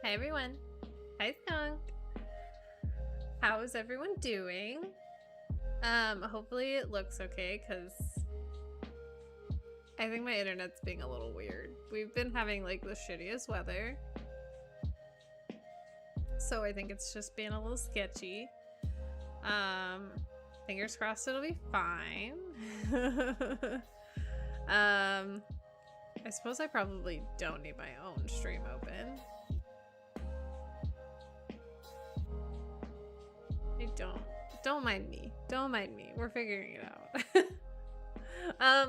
Hi everyone. Hi Skunk. How is everyone doing? Hopefully it looks okay because I think my internet's being a little weird. We've been having like the shittiest weather, so I think it's just being a little sketchy. Fingers crossed it'll be fine. I suppose I probably don't need my own stream open. Don't mind me. Don't mind me. We're figuring it out.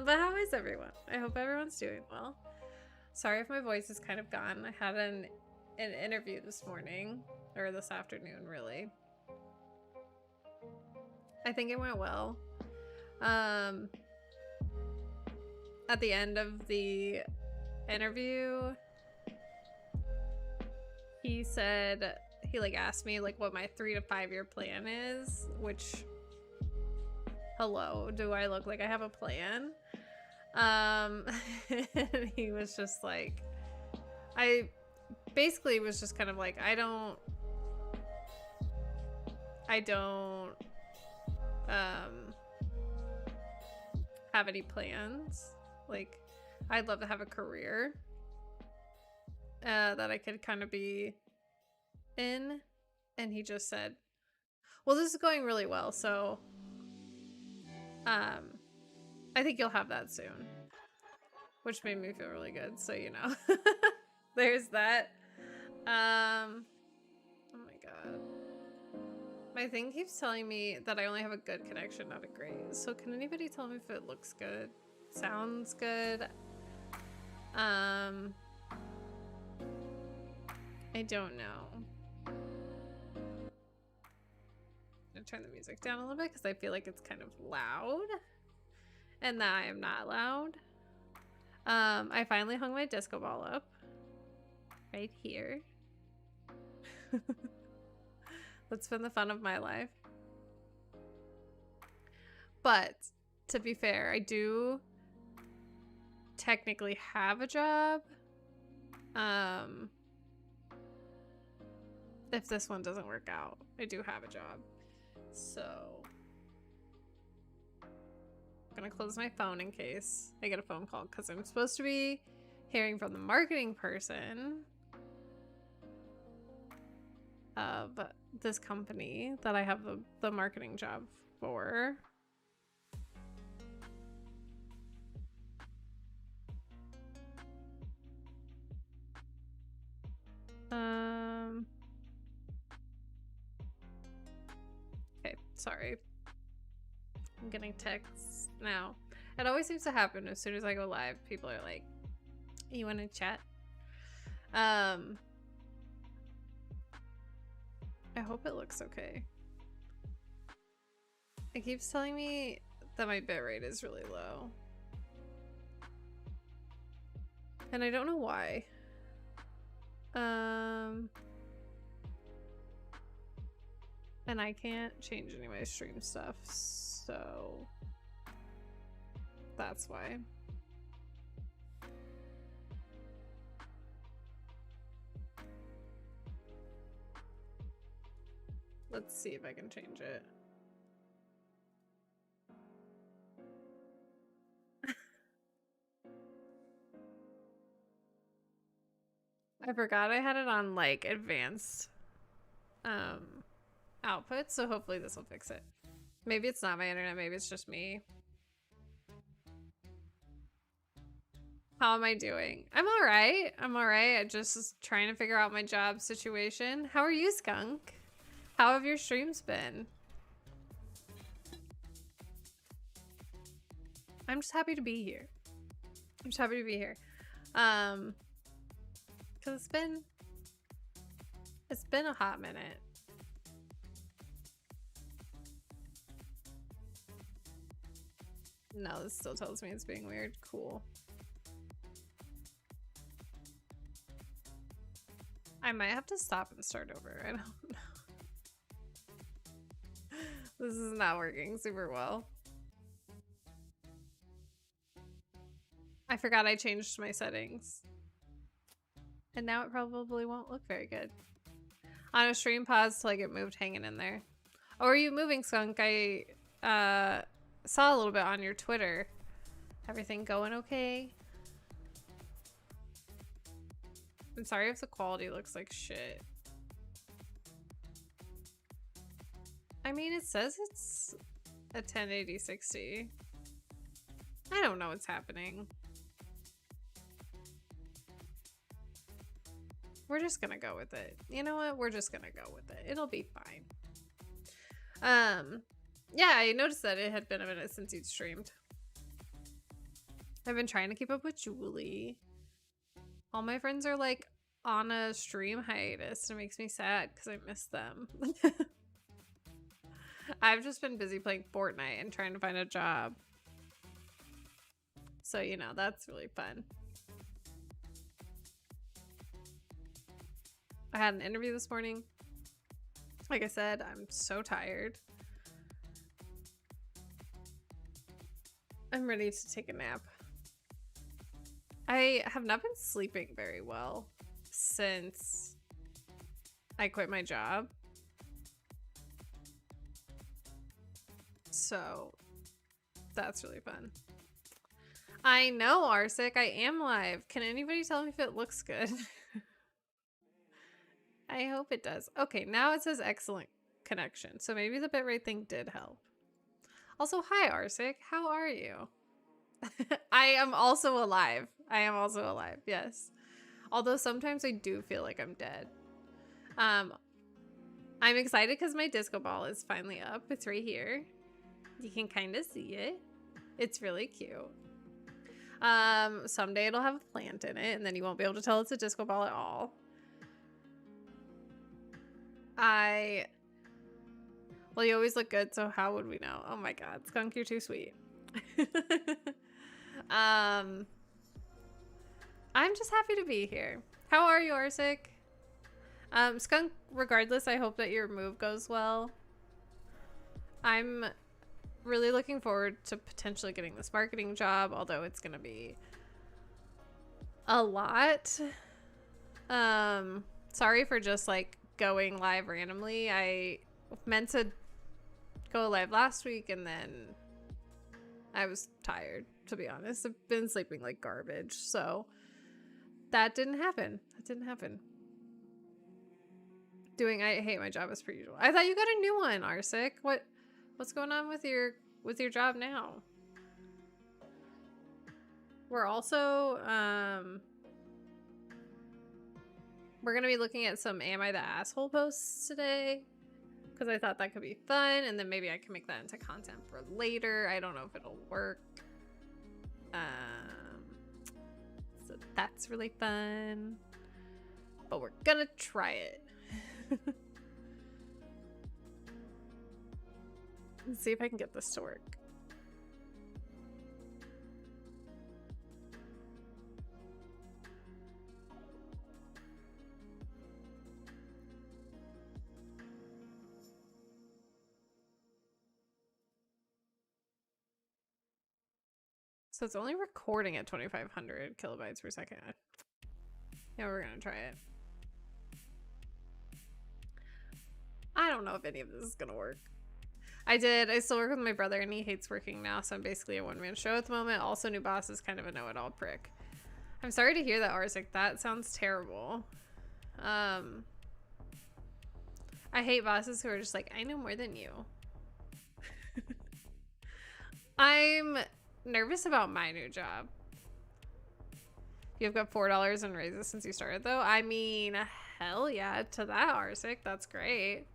But how is everyone? I hope everyone's doing well. Sorry if my voice is kind of gone. I had an interview this morning, or this afternoon, really. I think it went well. At the end of the interview, he said, he like asked me like what my 3 to 5 year plan is, which, hello, do I look like I have a plan? And he was just like, I basically was just kind of like, I don't have any plans. Like, I'd love to have a career that I could kind of be in. And he just said, well, this is going really well, so I think you'll have that soon, which made me feel really good. So, you know, there's that. Oh my God. My thing keeps telling me that I only have a good connection, not a great. So can anybody tell me if it looks good? Sounds good? I don't know. I'm gonna turn the music down a little bit because I feel like it's kind of loud. And that I am not loud. I finally hung my disco ball up. Right here. That's been the fun of my life. But to be fair, I do technically have a job. If this one doesn't work out, I do have a job. So I'm gonna close my phone in case I get a phone call because I'm supposed to be hearing from the marketing person of this company that I have the marketing job for. Okay, sorry. I'm getting texts now. It always seems to happen as soon as I go live. People are like, you want to chat? I hope it looks okay. It keeps telling me that my bitrate is really low. And I don't know why. And I can't change any of my stream stuff, so that's why. Let's see if I can change it. I forgot I had it on like advanced output, so hopefully this will fix it. Maybe it's not my internet, maybe it's just me. How am I doing? I'm all right. I'm all right. I'm just trying to figure out my job situation. How are you, Skunk? How have your streams been? I'm just happy to be here. I'm just happy to be here. Cause it's been a hot minute. No, this still tells me it's being weird. Cool. I might have to stop and start over. I don't know. This is not working super well. I forgot I changed my settings. And now it probably won't look very good. On a stream pause till I get moved hanging in there. Oh, are you moving, Skunk? I saw a little bit on your Twitter. Everything going okay? I'm sorry if the quality looks like shit. I mean, it says it's a 1080-60. I don't know what's happening. We're just gonna go with it. You know what? We're just gonna go with it. It'll be fine. Yeah, I noticed that it had been a minute since you'd streamed. I've been trying to keep up with Julie. All my friends are like on a stream hiatus. It makes me sad because I miss them. I've just been busy playing Fortnite and trying to find a job. So, you know, that's really fun. I had an interview this morning. Like I said, I'm so tired. I'm ready to take a nap. I have not been sleeping very well since I quit my job. So that's really fun. I know, Arsic, I am live. Can anybody tell me if it looks good? I hope it does. Okay, now it says excellent connection. So maybe the bitrate thing did help. Also, hi, Arsic. How are you? I am also alive. I am also alive, yes. Although sometimes I do feel like I'm dead. I'm excited because my disco ball is finally up. It's right here. You can kind of see it. It's really cute. Someday it'll have a plant in it, and then you won't be able to tell it's a disco ball at all. Well, you always look good, so how would we know? Oh my god, Skunk, you're too sweet. I'm just happy to be here. How are you, Arsic? Skunk, regardless, I hope that your move goes well. I'm really looking forward to potentially getting this marketing job, although it's gonna be a lot. Sorry for just like going live randomly. I meant to go live last week and then I was tired, to be honest. I've been sleeping like garbage, so that didn't happen. I hate my job as per usual. I thought you got a new one, Arsic. What's going on with your job now? We're also we're gonna be looking at some Am I the Asshole posts today, because I thought that could be fun, and then maybe I can make that into content for later. I don't know if it'll work. So that's really fun, but we're gonna try it. Let's see if I can get this to work. So it's only recording at 2,500 kilobytes per second. Yeah, we're gonna try it. I don't know if any of this is gonna work. I still work with my brother and he hates working now, so I'm basically a one-man show at the moment. Also, new boss is kind of a know-it-all prick. I'm sorry to hear that, Arsic. That sounds terrible. I hate bosses who are just like, I know more than you. I'm nervous about my new job. You've got $4 in raises since you started, though. I mean, hell yeah to that, Arsic. That's great.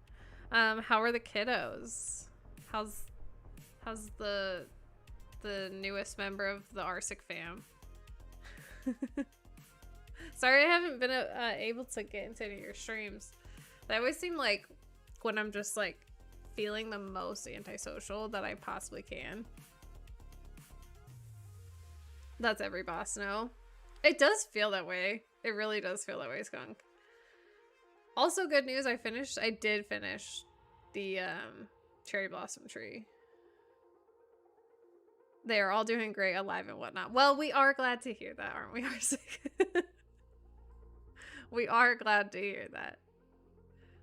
How are the kiddos? How's the newest member of the Arsic fam? Sorry I haven't been able to get into any of your streams. They always seem like when I'm just like feeling the most antisocial that I possibly can. That's every boss, no? It does feel that way. It really does feel that way, Skunk. Also, good news, I did finish the cherry blossom tree. They are all doing great, alive and whatnot. Well, we are glad to hear that, aren't we, Arsic? We are glad to hear that.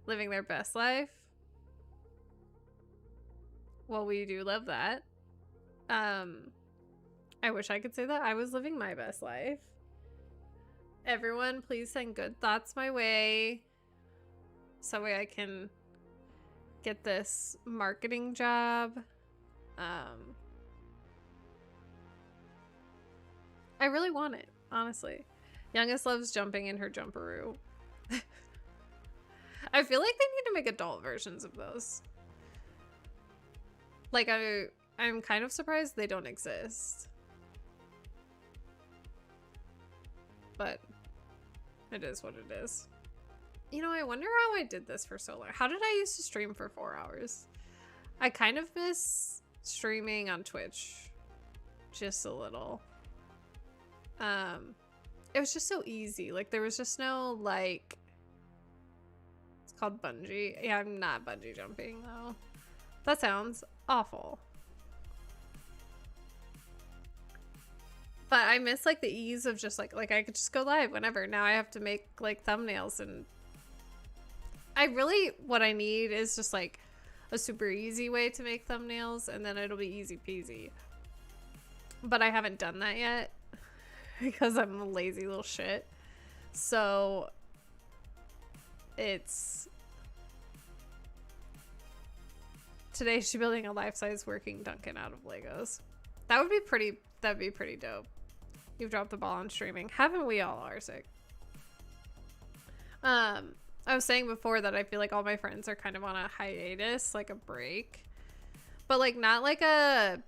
Living their best life. Well, we do love that. I wish I could say that I was living my best life. Everyone, please send good thoughts my way. So way I can get this marketing job. I really want it, honestly. Youngest loves jumping in her jumperoo. I feel like they need to make adult versions of those. Like, I'm kind of surprised they don't exist. But it is what it is. You know, I wonder how I did this for so long. How did I used to stream for 4 hours? I kind of miss streaming on Twitch. Just a little. It was just so easy. Like, there was just no, like... It's called bungee. Yeah, I'm not bungee jumping, though. That sounds awful. But I miss, like, the ease of just, like I could just go live whenever. Now I have to make, like, thumbnails, and... what I need is just, like, a super easy way to make thumbnails, and then it'll be easy peasy. But I haven't done that yet, because I'm a lazy little shit. So... It's... Today she's building a life-size working Duncan out of Legos. That would be That'd be pretty dope. You've dropped the ball on streaming. Haven't we all, Arsic? I was saying before that I feel like all my friends are kind of on a hiatus, like a break. But like not like a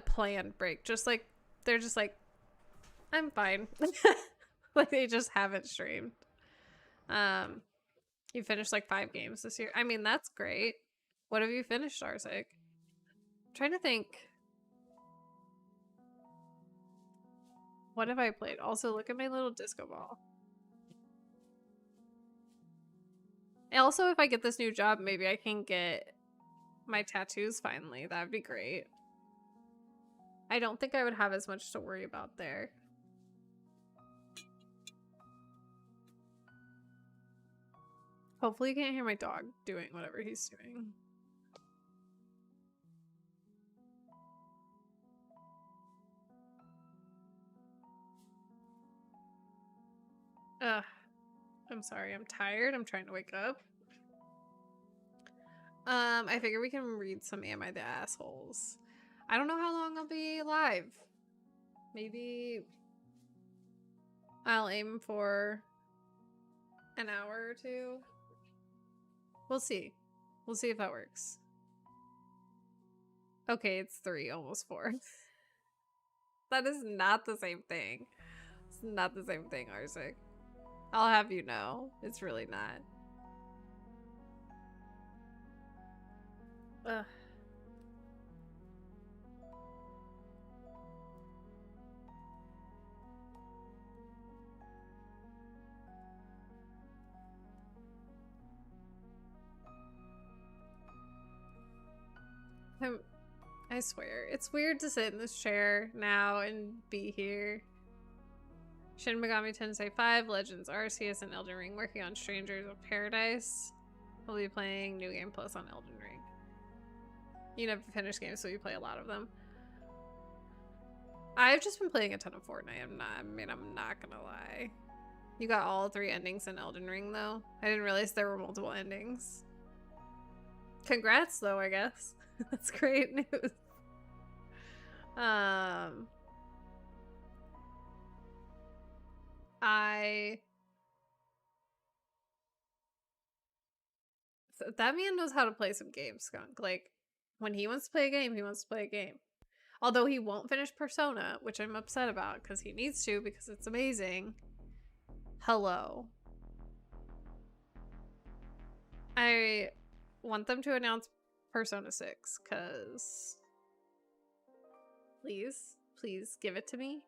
planned break. Just like they're just like, I'm fine. Like they just haven't streamed. You finished like 5 games this year. I mean, that's great. What have you finished, Arsic? I'm trying to think. What have I played? Also, look at my little disco ball. And also, if I get this new job, maybe I can get my tattoos finally. That'd be great. I don't think I would have as much to worry about there. Hopefully you can't hear my dog doing whatever he's doing. Ugh. I'm sorry, I'm tired. I'm trying to wake up. I figure we can read some Am I the Assholes. I don't know how long I'll be live. Maybe I'll aim for an hour or 2. We'll see. We'll see if that works. Okay, it's 3, almost 4. That is not the same thing. It's not the same thing, Arsic. I'll have you know. It's really not. Ugh. I swear, it's weird to sit in this chair now and be here. Shin Megami Tensei 5, Legends Arceus, and Elden Ring working on Strangers of Paradise. We'll be playing New Game Plus on Elden Ring. You never finish games, so you play a lot of them. I've just been playing a ton of Fortnite. I'm not gonna lie. You got all 3 endings in Elden Ring, though. I didn't realize there were multiple endings. Congrats, though, I guess. That's great news. That man knows how to play some games, Skunk. Like, when he wants to play a game, he wants to play a game. Although he won't finish Persona, which I'm upset about because he needs to because it's amazing. Hello. I want them to announce Persona 6 because please give it to me.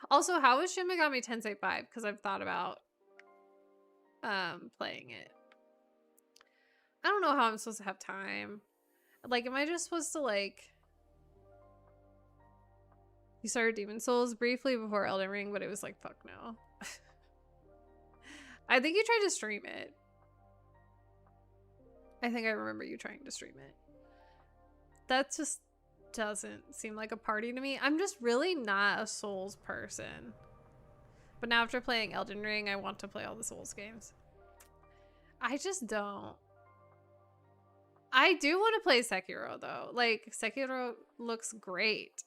Also, how is Shin Megami Tensei 5? Because I've thought about playing it. I don't know how I'm supposed to have time. Like, am I just supposed to, like... You started Demon Souls briefly before Elden Ring, but it was like, fuck no. I think you tried to stream it. I think I remember you trying to stream it. That just doesn't seem like a party to me. I'm just really not a Souls person. But now after playing Elden Ring, I want to play all the Souls games. I just don't. I do want to play Sekiro, though. Like, Sekiro looks great.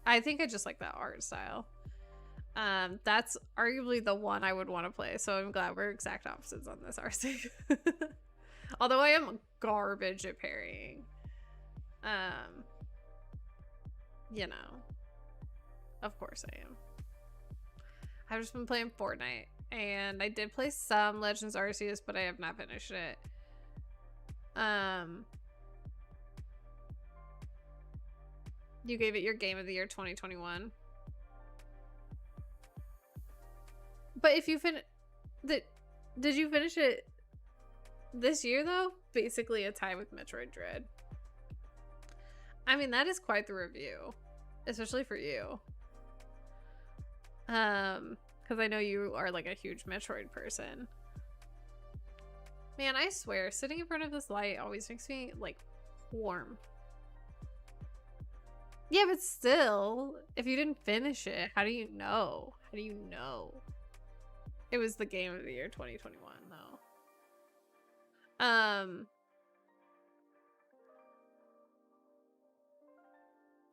I think I just like that art style. That's arguably the one I would want to play, so I'm glad we're exact opposites on this, RC. Although I am garbage at parrying. You know. Of course I am. I've just been playing Fortnite, and I did play some Legends Arceus, but I have not finished it. You gave it your Game of the Year 2021. But if you did you finish it this year though? Basically a tie with Metroid Dread. I mean, that is quite the review, especially for you. Because I know you are like a huge Metroid person. Man, I swear, sitting in front of this light always makes me like warm. Yeah, but still, if you didn't finish it, how do you know? How do you know? It was the Game of the Year 2021, though.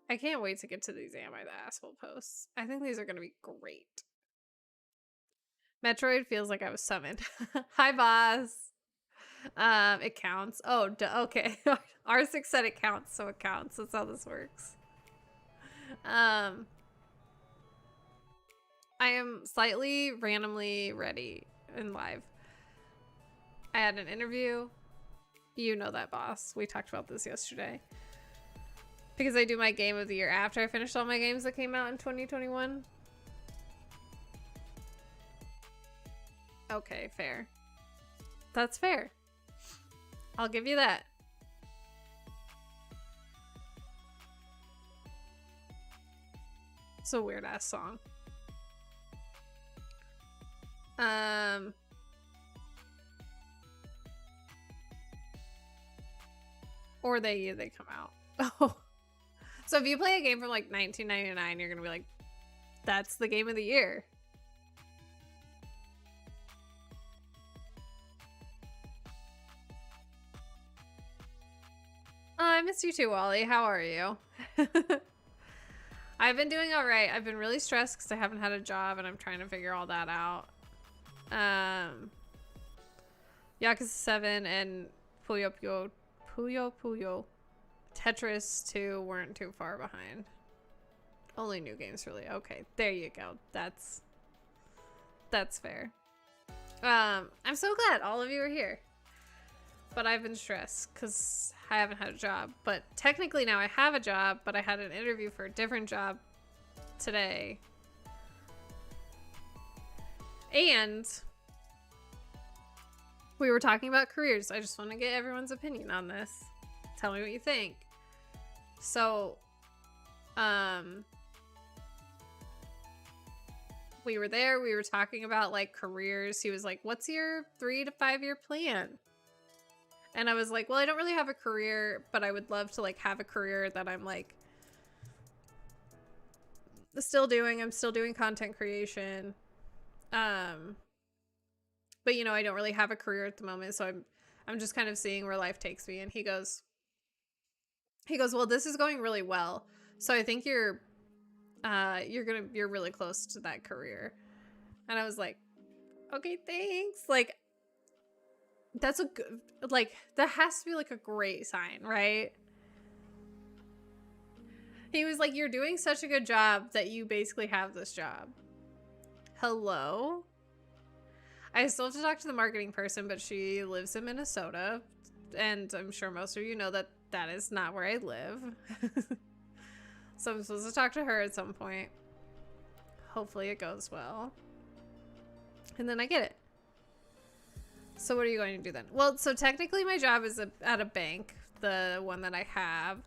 I can't wait to get to these Am I the Asshole posts. I think these are going to be great. Metroid feels like I was summoned. Hi, boss. It counts. Oh, okay. R6 said it counts, so it counts. That's how this works. I am slightly randomly ready and live. I had an interview. You know that, boss. We talked about this yesterday. Because I do my game of the year after I finished all my games that came out in 2021. Okay, fair. That's fair. I'll give you that. It's a weird ass song. Or they come out. Oh. So if you play a game from like 1999, you're gonna be like, that's the game of the year. Oh, I miss you too, Wally. How are you? I've been doing all right. I've been really stressed because I haven't had a job and I'm trying to figure all that out. Yakuza 7 and Puyo Puyo Tetris 2 weren't too far behind. Only new games, really. Okay, there you go. That's fair. I'm so glad all of you are here. But I've been stressed because I haven't had a job. But technically now I have a job, but I had an interview for a different job today. And we were talking about careers. I just want to get everyone's opinion on this. Tell me what you think. So, we were there. We were talking about like careers. He was like, what's your 3 to 5 year plan? And I was like, well, I don't really have a career, but I would love to like have a career that I'm like still doing. I'm still doing content creation. But you know, I don't really have a career at the moment, so I'm just kind of seeing where life takes me. And he goes, well, this is going really well. So I think you're really close to that career. And I was like, okay, thanks. Like, that's a good, like, that has to be like a great sign, right? He was like, you're doing such a good job that you basically have this job. Hello? I still have to talk to the marketing person, but she lives in Minnesota. And I'm sure most of you know that that is not where I live. So I'm supposed to talk to her at some point. Hopefully it goes well. And then I get it. So what are you going to do then? Well, so technically my job is at a bank, the one that I have.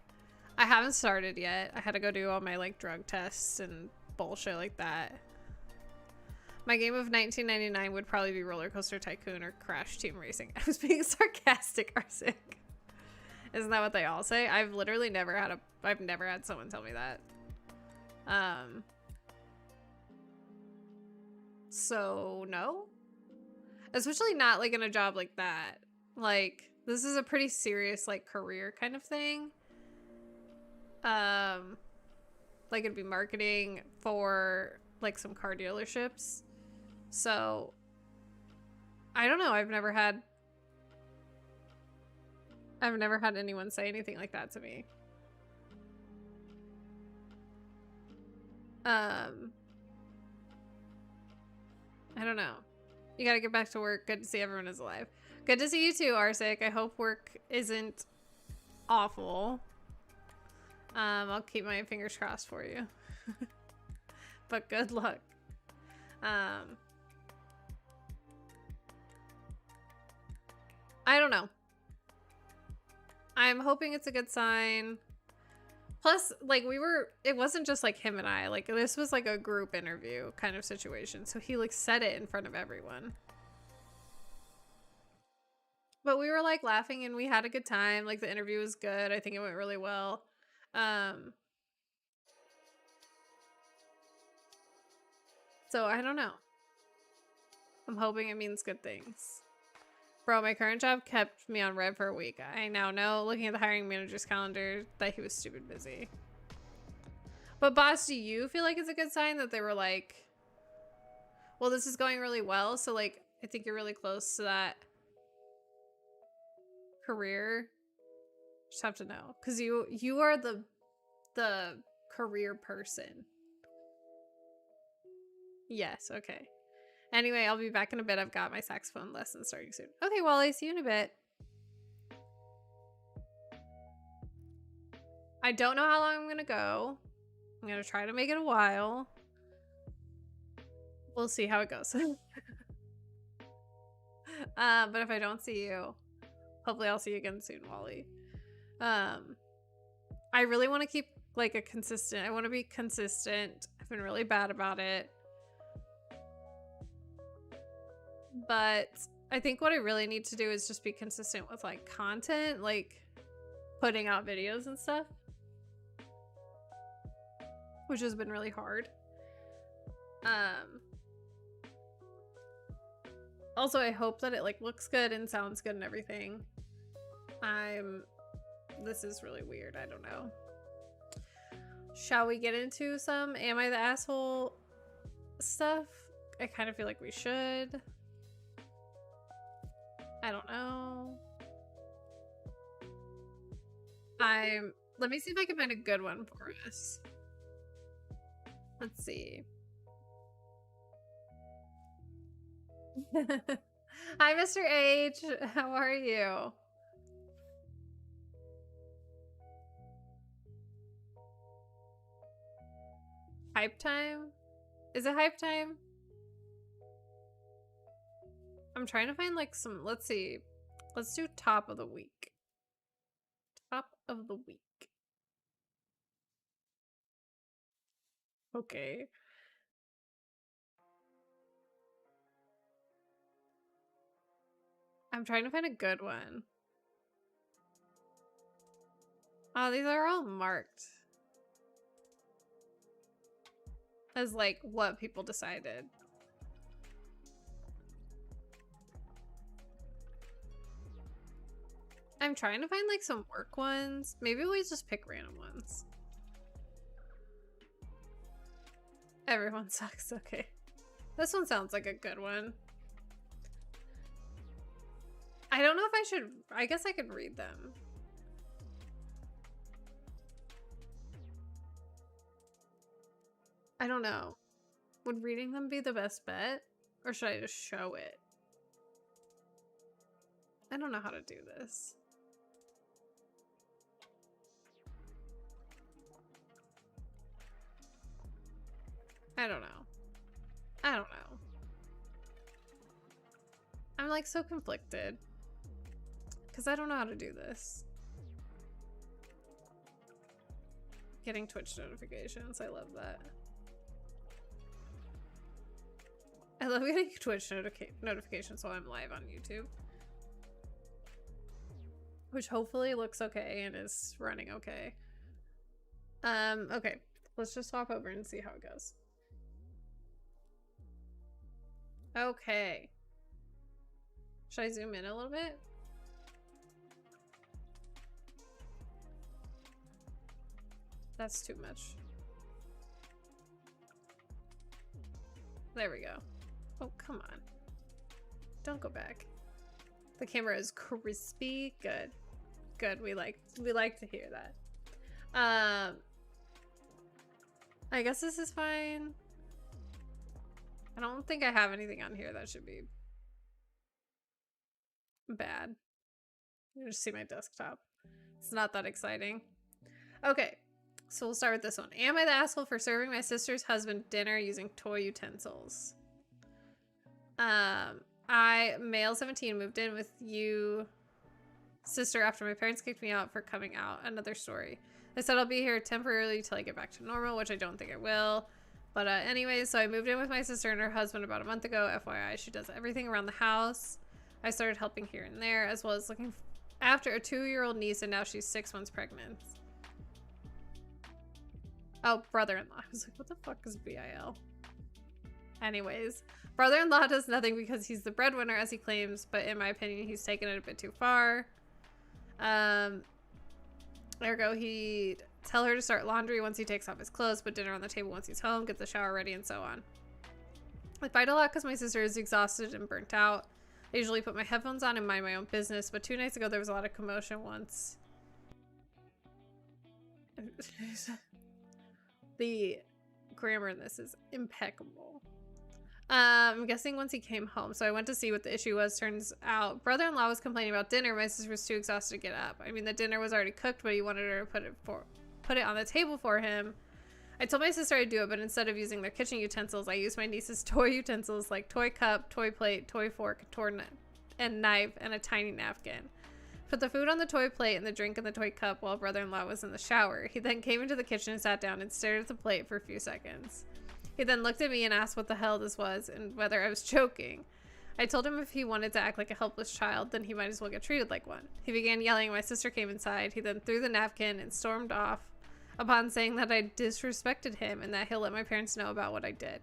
I haven't started yet. I had to go do all my like drug tests and bullshit like that. My game of 1999 would probably be Roller Coaster Tycoon or Crash Team Racing. I was being sarcastic, Arsic. Isn't that what they all say? I've literally never had someone tell me that. So no. Especially not like in a job like that. Like, this is a pretty serious like career kind of thing. Like it'd be marketing for like some car dealerships. So I don't know. I've never had anyone say anything like that to me. I don't know. You gotta get back to work. Good to see everyone is alive. Good to see you too, Arsic. I hope work isn't awful. I'll keep my fingers crossed for you. But good luck. I don't know. I'm hoping it's a good sign. Plus, like, it wasn't just like him and I, like, this was like a group interview kind of situation. So he like said it in front of everyone. But we were like laughing and we had a good time. Like, the interview was good. I think it went really well. So I don't know. I'm hoping it means good things. Bro, my current job kept me on red for a week. I now know, looking at the hiring manager's calendar, that he was stupid busy. But boss, do you feel like it's a good sign that they were like, well, this is going really well, so like I think you're really close to that career? Just have to know, because you are the career person. Yes, okay. Anyway, I'll be back in a bit. I've got my saxophone lesson starting soon. Okay, Wally, see you in a bit. I don't know how long I'm gonna go. I'm gonna try to make it a while. We'll see how it goes. But if I don't see you, hopefully I'll see you again soon, Wally. I really want to keep like a consistent, I want to be consistent. I've been really bad about it. But I think what I really need to do is just be consistent with like content, like putting out videos and stuff, which has been really hard. Also, I hope that it like looks good and sounds good and everything. This is really weird. I don't know. Shall we get into some Am I the Asshole stuff? I kind of feel like we should. I don't know. Let me see if I can find a good one for us. Let's see. Hi, Mr. H. How are you? Hype time? Is it hype time? I'm trying to find like some, let's see. Let's do top of the week. Top of the week. Okay. I'm trying to find a good one. Oh, these are all marked as like what people decided. I'm trying to find like some work ones. Maybe we just pick random ones. Everyone sucks. Okay. This one sounds like a good one. I don't know if I should. I guess I could read them. I don't know. Would reading them be the best bet? Or should I just show it? I don't know how to do this. I don't know. I don't know. I'm like so conflicted. Because I don't know how to do this. Getting Twitch notifications. I love that. I love getting Twitch notifications while I'm live on YouTube. Which hopefully looks okay and is running okay. Okay. Let's just swap over and see how it goes. Okay. Should I zoom in a little bit? That's too much. There we go. Oh, come on. Don't go back. The camera is crispy. Good. Good. We like to hear that. I guess this is fine. I don't think I have anything on here that should be bad. You just see my desktop. It's not that exciting. Okay, so we'll start with this one. Am I the asshole for serving my sister's husband dinner using toy utensils? I, male 17, moved in with you, sister, after my parents kicked me out for coming out. Another story. I said I'll be here temporarily till I get back to normal, which I don't think I will. But anyways, so I moved in with my sister and her husband about a month ago. FYI, she does everything around the house. I started helping here and there, as well as looking after a 2-year-old niece, and now she's 6 months pregnant. Oh, brother-in-law. I was like, what the fuck is BIL? Anyways, brother-in-law does nothing because he's the breadwinner, as he claims, but in my opinion, he's taken it a bit too far. Ergo, he tell her to start laundry once he takes off his clothes, put dinner on the table once he's home, get the shower ready, and so on. I fight a lot because my sister is exhausted and burnt out. I usually put my headphones on and mind my own business, but 2 nights ago there was a lot of commotion once. The grammar in this is impeccable. I'm guessing once he came home, so I went to see what the issue was. Turns out brother-in-law was complaining about dinner. My sister was too exhausted to get up. I mean, the dinner was already cooked, but he wanted her to put it on the table for him. I told my sister I'd do it, but instead of using their kitchen utensils, I used my niece's toy utensils like toy cup, toy plate, toy fork, and knife, and a tiny napkin. Put the food on the toy plate and the drink in the toy cup while brother-in-law was in the shower. He then came into the kitchen and sat down and stared at the plate for a few seconds. He then looked at me and asked what the hell this was and whether I was joking. I told him if he wanted to act like a helpless child, then he might as well get treated like one. He began yelling. My sister came inside. He then threw the napkin and stormed off upon saying that I disrespected him and that he'll let my parents know about what I did.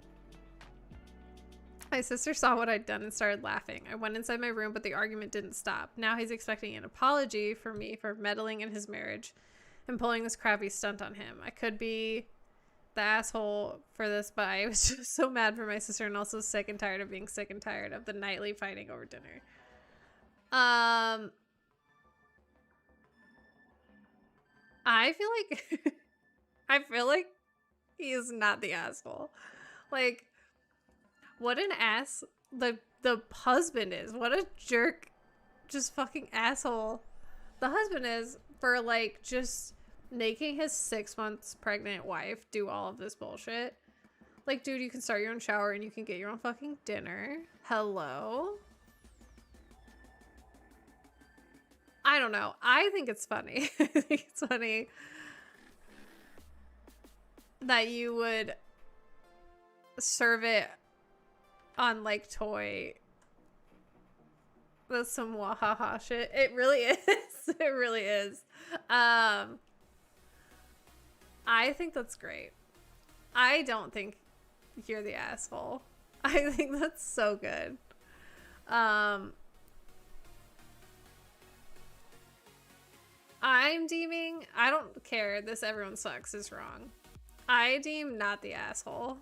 My sister saw what I'd done and started laughing. I went inside my room, but the argument didn't stop. Now he's expecting an apology for me for meddling in his marriage and pulling this crappy stunt on him. I could be the asshole for this, but I was just so mad for my sister and also sick and tired of being sick and tired of the nightly fighting over dinner. I feel like he is not the asshole. Like, what an ass the husband is. What a jerk, just fucking asshole the husband is for, like, just making his 6 months pregnant wife do all of this bullshit. Like, dude, you can start your own shower and you can get your own fucking dinner. Hello? I don't know. I think it's funny. I think it's funny that you would serve it on, like, toy. That's some wahaha shit. It really is. It really is. I think that's great. I don't think you're the asshole. I think that's so good. I'm deeming, I don't care, this everyone sucks is wrong. I deem not the asshole.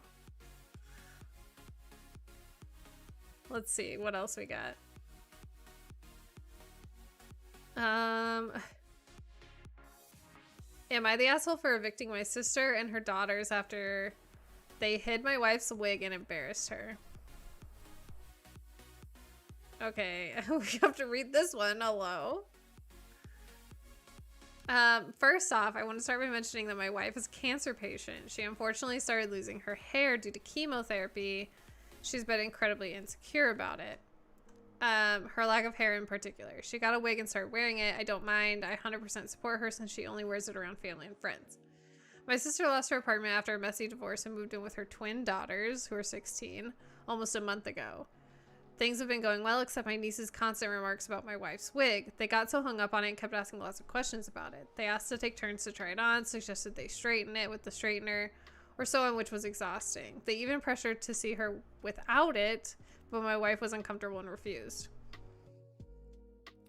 Let's see what else we got. Am I the asshole for evicting my sister and her daughters after they hid my wife's wig and embarrassed her? Okay, we have to read this one. Hello. First off, I want to start by mentioning that my wife is a cancer patient. She unfortunately started losing her hair due to chemotherapy. She's been incredibly insecure about it. Her lack of hair in particular. She got a wig and started wearing it. I don't mind. I 100% support her since she only wears it around family and friends. My sister lost her apartment after a messy divorce and moved in with her twin daughters, who are 16, almost a month ago. Things have been going well, except my niece's constant remarks about my wife's wig. They got so hung up on it and kept asking lots of questions about it. They asked to take turns to try it on, suggested they straighten it with the straightener, or so on, which was exhausting. They even pressured to see her without it, but my wife was uncomfortable and refused.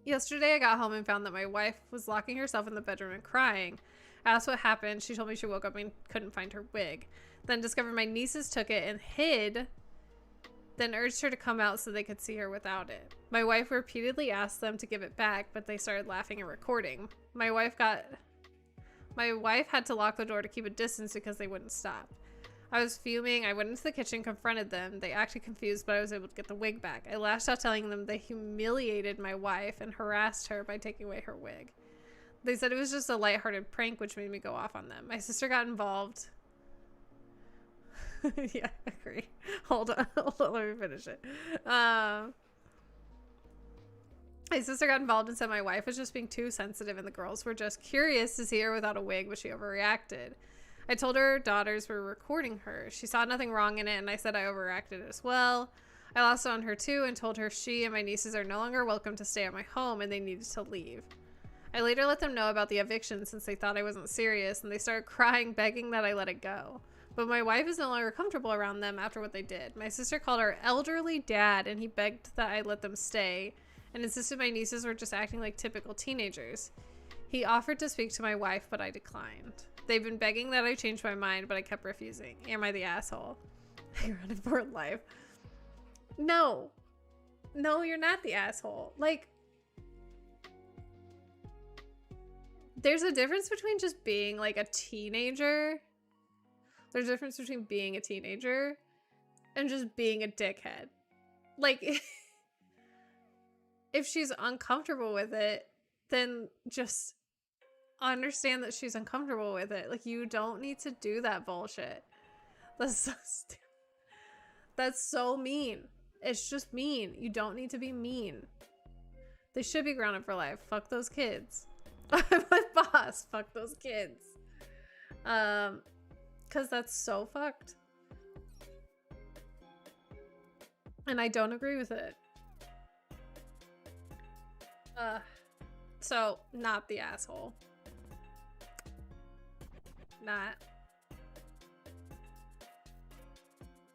Yesterday, I got home and found that my wife was locking herself in the bedroom and crying. I asked what happened. She told me she woke up and couldn't find her wig. Then discovered my nieces took it and hid, then urged her to come out so they could see her without it. My wife repeatedly asked them to give it back, but they started laughing and recording. My wife had to lock the door to keep a distance because they wouldn't stop. I was fuming. I went into the kitchen, confronted them. They acted confused, but I was able to get the wig back. I lashed out, telling them they humiliated my wife and harassed her by taking away her wig. They said it was just a lighthearted prank, which made me go off on them. My sister got involved. Yeah, I agree. Hold on, let me finish it. My sister got involved and said my wife was just being too sensitive and the girls were just curious to see her without a wig, but she overreacted. I told her daughters were recording her. She saw nothing wrong in it, and I said I overreacted as well. I lost it on her too and told her she and my nieces are no longer welcome to stay at my home and they needed to leave. I later let them know about the eviction since they thought I wasn't serious, and they started crying, begging that I let it go. But my wife is no longer comfortable around them after what they did. My sister called our elderly dad, and he begged that I let them stay and insisted my nieces were just acting like typical teenagers. He offered to speak to my wife, but I declined. They've been begging that I change my mind, but I kept refusing. Am I the asshole? You're running for life. No. No, you're not the asshole. Like, there's a difference between just being like a teenager. There's a difference between being a teenager and just being a dickhead. Like, if she's uncomfortable with it, then just understand that she's uncomfortable with it. Like, you don't need to do that bullshit. That's so stupid. That's so mean. It's just mean. You don't need to be mean. They should be grounded for life. Fuck those kids. I'm my boss. Fuck those kids. Because that's so fucked. And I don't agree with it. So, not the asshole. Not.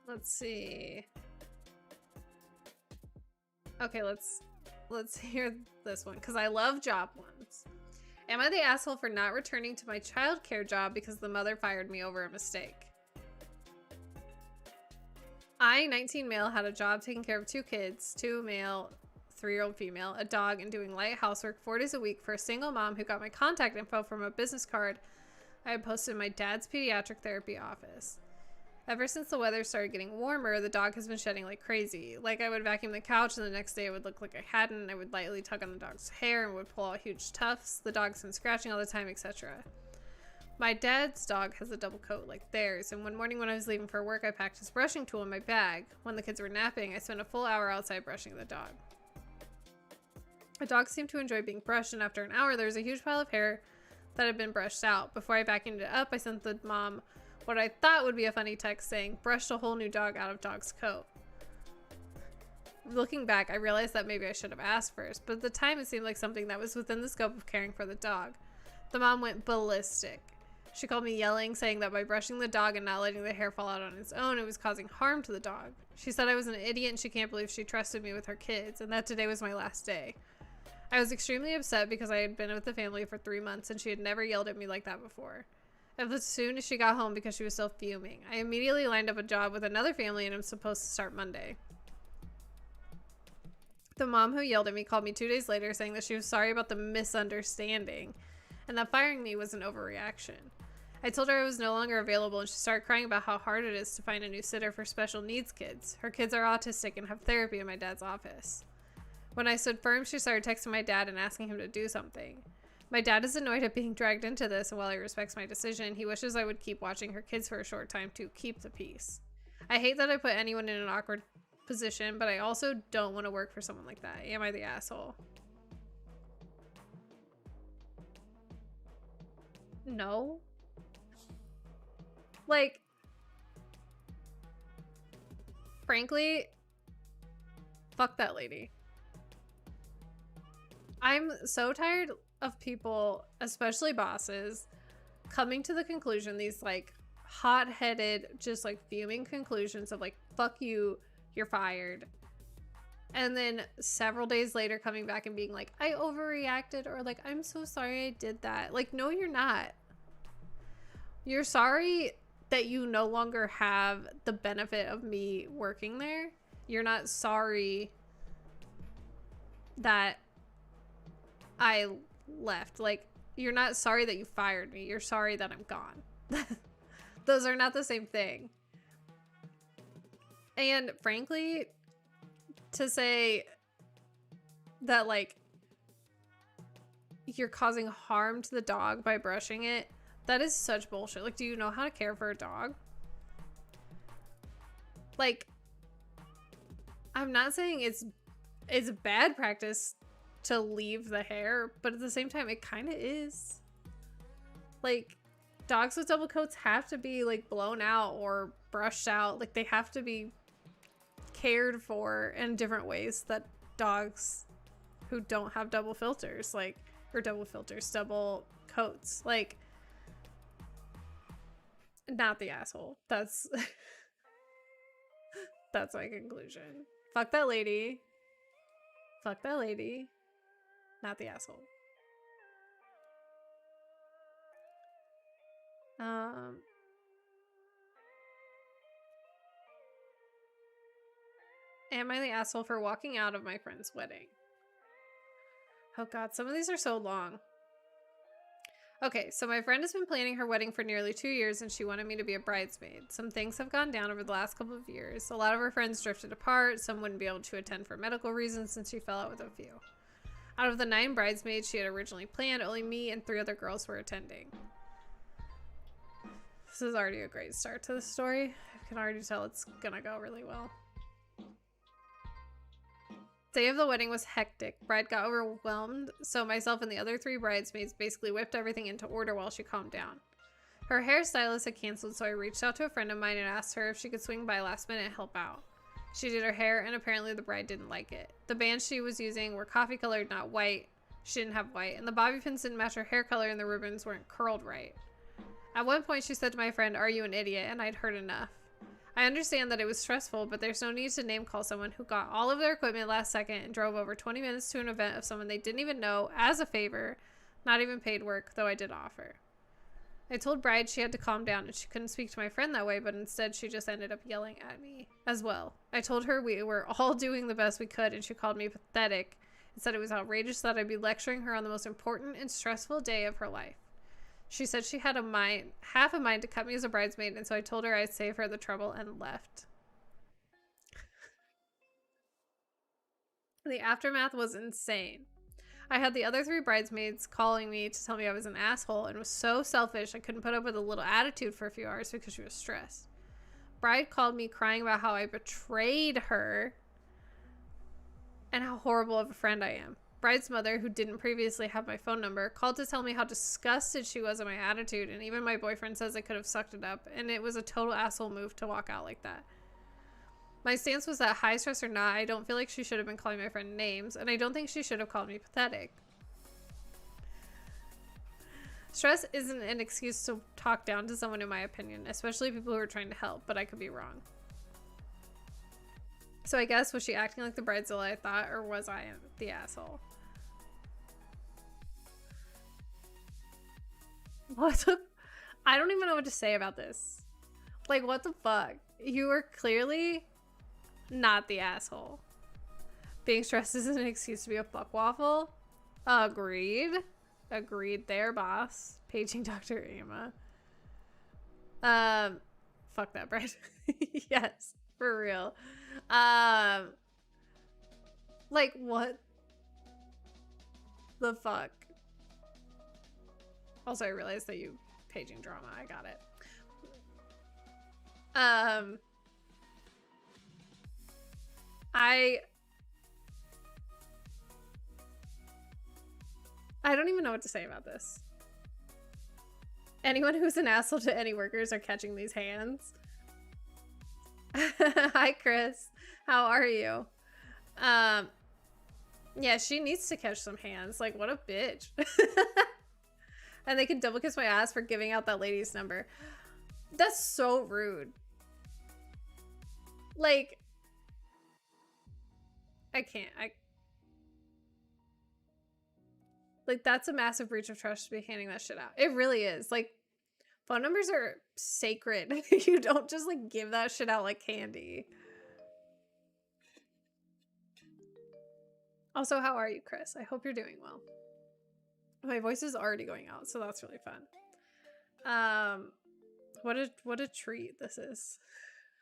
Let's see. Okay, let's hear this one, because I love job ones. Am I the asshole for not returning to my childcare job because the mother fired me over a mistake? I, 19 male, had a job taking care of 2 kids, 2 male, 3-year-old female, a dog, and doing light housework 4 days a week for a single mom who got my contact info from a business card I had posted in my dad's pediatric therapy office. Ever since the weather started getting warmer, the dog has been shedding like crazy. Like, I would vacuum the couch and the next day it would look like I hadn't. I would lightly tug on the dog's hair and would pull out huge tufts. The dog's been scratching all the time, etc. My dad's dog has a double coat like theirs, and one morning when I was leaving for work, I packed his brushing tool in my bag. When the kids were napping, I spent a full hour outside brushing the dog. The dog seemed to enjoy being brushed, and after an hour, there was a huge pile of hair that had been brushed out. Before I vacuumed it up, I sent the mom what I thought would be a funny text saying, "Brushed a whole new dog out of dog's coat." Looking back, I realized that maybe I should have asked first, but at the time it seemed like something that was within the scope of caring for the dog. The mom went ballistic. She called me yelling, saying that by brushing the dog and not letting the hair fall out on its own, it was causing harm to the dog. She said I was an idiot and she can't believe she trusted me with her kids, and that today was my last day. I was extremely upset because I had been with the family for 3 months and she had never yelled at me like that before. As soon as she got home, because she was still fuming, I immediately lined up a job with another family and I'm supposed to start Monday. The mom who yelled at me called me 2 days later saying that she was sorry about the misunderstanding and that firing me was an overreaction. I told her I was no longer available and she started crying about how hard it is to find a new sitter for special needs kids. Her kids are autistic and have therapy in my dad's office. When I stood firm, she started texting my dad and asking him to do something. My dad is annoyed at being dragged into this, and while he respects my decision, he wishes I would keep watching her kids for a short time to keep the peace. I hate that I put anyone in an awkward position, but I also don't want to work for someone like that. Am I the asshole? No. Like, frankly, fuck that lady. I'm so tired of people, especially bosses, coming to the conclusion, these like hot-headed, just like fuming conclusions of like, fuck you, you're fired. And then several days later coming back and being like, I overreacted, or like, I'm so sorry I did that. Like, no, you're not. You're sorry that you no longer have the benefit of me working there. You're not sorry that I left. Like, you're not sorry that you fired me. You're sorry that I'm gone. Those are not the same thing. And frankly, to say that like you're causing harm to the dog by brushing it, that is such bullshit. Like, do you know how to care for a dog? Like, I'm not saying it's a bad practice to leave the hair, but at the same time it kind of is. Like, dogs with double coats have to be like blown out or brushed out. Like, they have to be cared for in different ways that dogs who don't have double filters, like, or double coats, like, not the asshole. That's that's my conclusion. Fuck that lady. Fuck that lady. Not the asshole. Am I the asshole for walking out of my friend's wedding? Oh god, some of these are so long. Okay, so my friend has been planning her wedding for nearly 2 years and she wanted me to be a bridesmaid. Some things have gone down over the last couple of years. A lot of her friends drifted apart. Some wouldn't be able to attend for medical reasons since she fell out with a few. Out of the 9 bridesmaids she had originally planned, only me and 3 other girls were attending. This is already a great start to the story. I can already tell it's gonna go really well. Day of the wedding was hectic. Bride got overwhelmed, so myself and the other 3 bridesmaids basically whipped everything into order while she calmed down. Her hairstylist had canceled, so I reached out to a friend of mine and asked her if she could swing by last minute and help out. She did her hair, and apparently the bride didn't like it. The bands she was using were coffee colored, not white. She didn't have white, and the bobby pins didn't match her hair color, and the ribbons weren't curled right. At one point, she said to my friend, "Are you an idiot?" And I'd heard enough. I understand that it was stressful, but there's no need to name call someone who got all of their equipment last second and drove over 20 minutes to an event of someone they didn't even know as a favor, not even paid work, though I did offer. I told Bride she had to calm down and she couldn't speak to my friend that way, but instead she just ended up yelling at me as well. I told her we were all doing the best we could and she called me pathetic and said it was outrageous that I'd be lecturing her on the most important and stressful day of her life. She said she had half a mind to cut me as a bridesmaid, and so I told her I'd save her the trouble and left. The aftermath was insane. I had the other 3 bridesmaids calling me to tell me I was an asshole and was so selfish I couldn't put up with a little attitude for a few hours because she was stressed. Bride called me crying about how I betrayed her and how horrible of a friend I am. Bride's mother, who didn't previously have my phone number, called to tell me how disgusted she was at my attitude, and even my boyfriend says I could have sucked it up, and it was a total asshole move to walk out like that. My stance was that high stress or not, I don't feel like she should have been calling my friend names, and I don't think she should have called me pathetic. Stress isn't an excuse to talk down to someone, in my opinion, especially people who are trying to help, but I could be wrong. So I guess, was she acting like the bridezilla I thought, or was I the asshole? What the? I don't even know what to say about this. Like, what the fuck? You were clearly not the asshole. Being stressed isn't an excuse to be a fuckwaffle. Agreed. Agreed there, boss. Paging Dr. Emma. Fuck that, Brad. Yes, for real. Like, what the fuck? Also, I realized that you paging drama. I got it. I don't even know what to say about this. Anyone who's an asshole to any workers are catching these hands. Hi, Chris. How are you? Yeah, she needs to catch some hands. Like, what a bitch. And they can double kiss my ass for giving out that lady's number. That's so rude. Like, I can't. Like, that's a massive breach of trust to be handing that shit out. It really is. Like, phone numbers are sacred. You don't just, like, give that shit out like candy. Also, how are you, Chris? I hope you're doing well. My voice is already going out, so that's really fun. What a treat this is.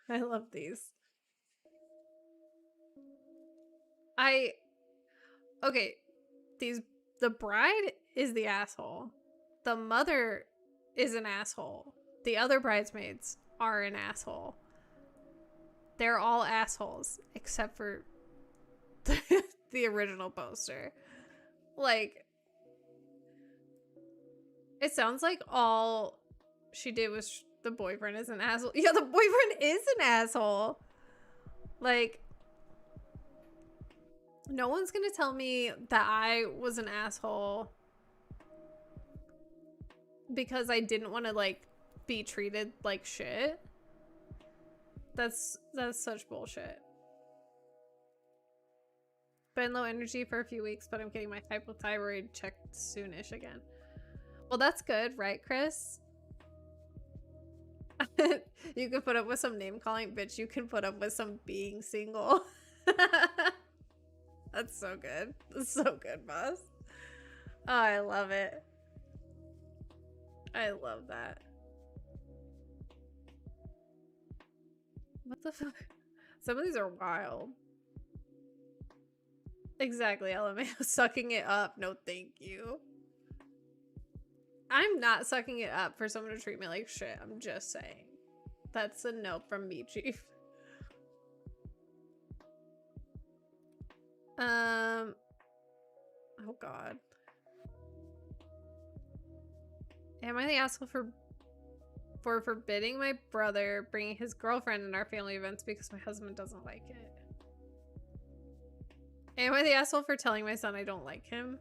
I love these. Okay, the bride is the asshole. The mother is an asshole. The other bridesmaids are an asshole. They're all assholes, except for the original poster. Like, it sounds like all she did was the boyfriend is an asshole. Yeah, the boyfriend is an asshole. Like, no one's gonna tell me that I was an asshole because I didn't want to, like, be treated like shit. That's such bullshit. Been low energy for a few weeks, but I'm getting my hypothyroid checked soonish again. Well, that's good, right, Chris? You can put up with some name calling, bitch. You can put up with some being single. That's so good. That's so good, boss. Oh, I love it. I love that. What the fuck? Some of these are wild. Exactly, LMAO. Sucking it up. No, thank you. I'm not sucking it up for someone to treat me like shit. I'm just saying. That's a no from me, Chief. Oh god. Am I the asshole for forbidding my brother bringing his girlfriend in our family events because my husband doesn't like it? Am I the asshole for telling my son I don't like him?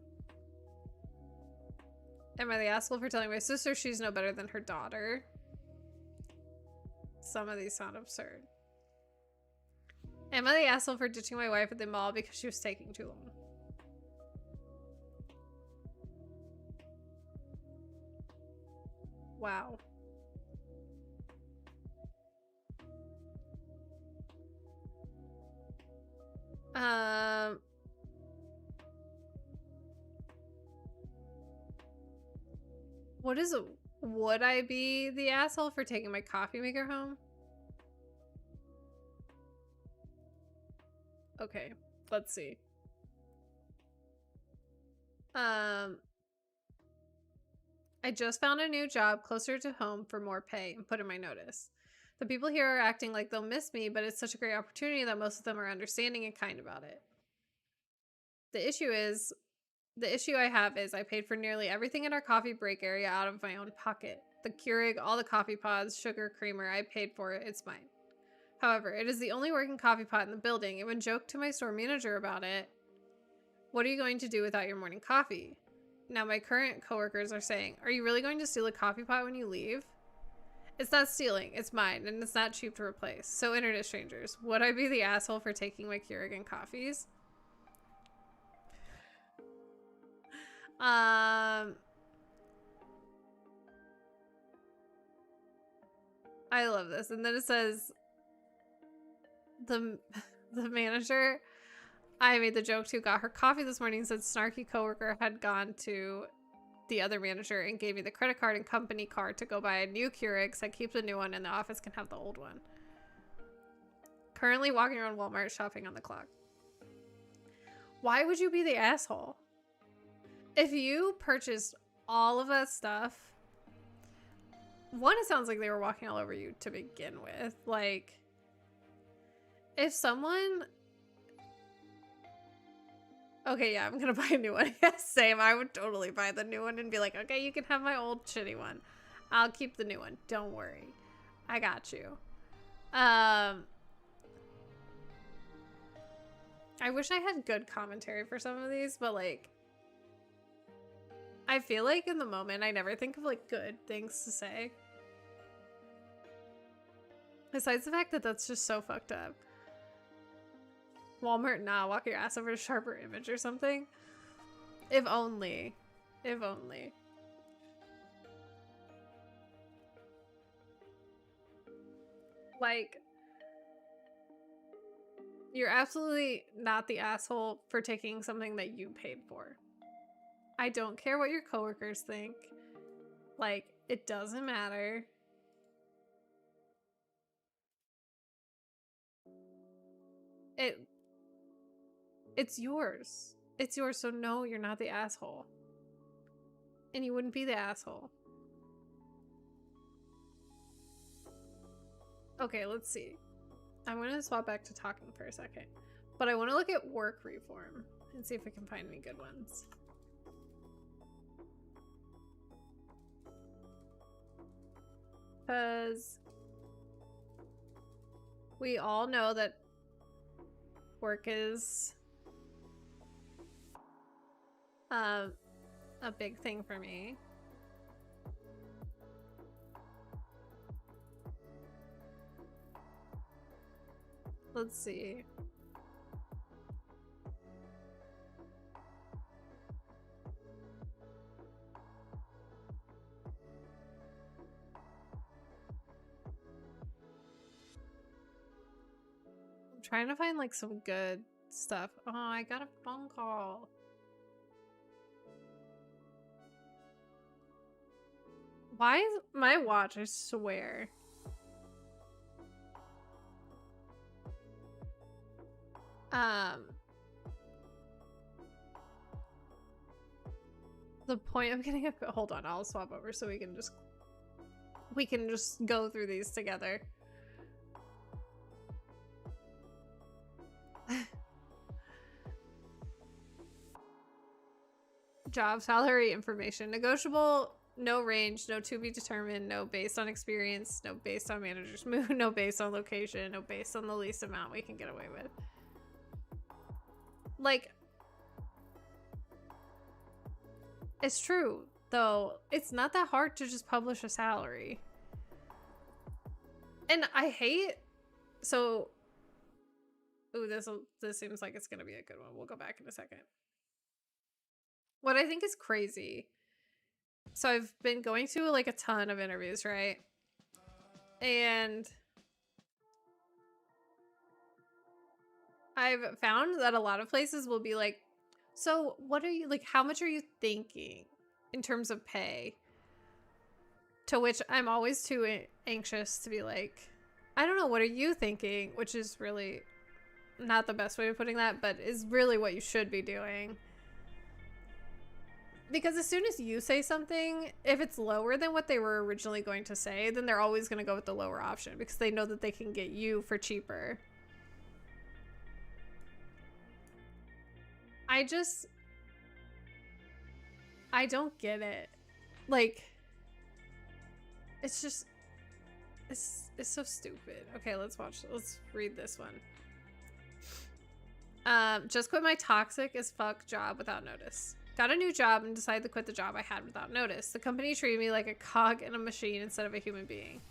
Am I the asshole for telling my sister she's no better than her daughter? Some of these sound absurd. Am I the asshole for ditching my wife at the mall because she was taking too long? Wow. What is it? Would I be the asshole for taking my coffee maker home? Okay, let's see. I just found a new job closer to home for more pay and put in my notice. The people here are acting like they'll miss me, but it's such a great opportunity that most of them are understanding and kind about it. The issue I have is I paid for nearly everything in our coffee break area out of my own pocket. The Keurig, all the coffee pods, sugar, creamer, I paid for it, it's mine. However, it is the only working coffee pot in the building, and when joked to my store manager about it, what are you going to do without your morning coffee? Now my current coworkers are saying, are you really going to steal a coffee pot when you leave? It's not stealing, it's mine, and it's not cheap to replace. So internet strangers, would I be the asshole for taking my Keurig and coffees? I love this. And then it says the manager I made the joke to got her coffee this morning, said snarky coworker had gone to the other manager and gave me the credit card and company card to go buy a new Keurig, said keep the new one and the office can have the old one. Currently walking around Walmart shopping on the clock. Why would you be the asshole? If you purchased all of that stuff, one, it sounds like they were walking all over you to begin with. Like, if someone... Okay, yeah, I'm gonna buy a new one. Same, I would totally buy the new one and be like, okay, you can have my old shitty one. I'll keep the new one. Don't worry. I got you. I wish I had good commentary for some of these, but like, I feel like in the moment, I never think of like good things to say. Besides the fact that that's just so fucked up. Walmart, nah, walk your ass over to Sharper Image or something. If only. If only. Like, you're absolutely not the asshole for taking something that you paid for. I don't care what your coworkers think. Like, it doesn't matter. It's yours. It's yours, so no, you're not the asshole. And you wouldn't be the asshole. Okay, let's see. I'm gonna swap back to talking for a second. But I want to look at work reform and see if I can find any good ones. Because we all know that work is a big thing for me. Let's see. trying to find like some good stuff. Oh, I got a phone call. Why is my watch, I swear. The point of getting a, hold on, I'll swap over so we can just go through these together. Job, salary, information. Negotiable, no range, no to be determined, no based on experience, no based on manager's mood, no based on location, no based on the least amount we can get away with. Like, it's true, though. It's not that hard to just publish a salary. And I hate, so, ooh, this seems like it's gonna be a good one. We'll go back in a second. What I think is crazy, so I've been going to like a ton of interviews, right? And I've found that a lot of places will be like, so what are you, like, how much are you thinking in terms of pay? To which I'm always too anxious to be like, I don't know, what are you thinking? Which is really not the best way of putting that, but is really what you should be doing. Because as soon as you say something, if it's lower than what they were originally going to say, then they're always going to go with the lower option because they know that they can get you for cheaper. I don't get it. Like, it's just, it's so stupid. Okay, let's read this one. Just quit my toxic as fuck job without notice. Got a new job and decided to quit the job I had without notice. The company treated me like a cog in a machine instead of a human being.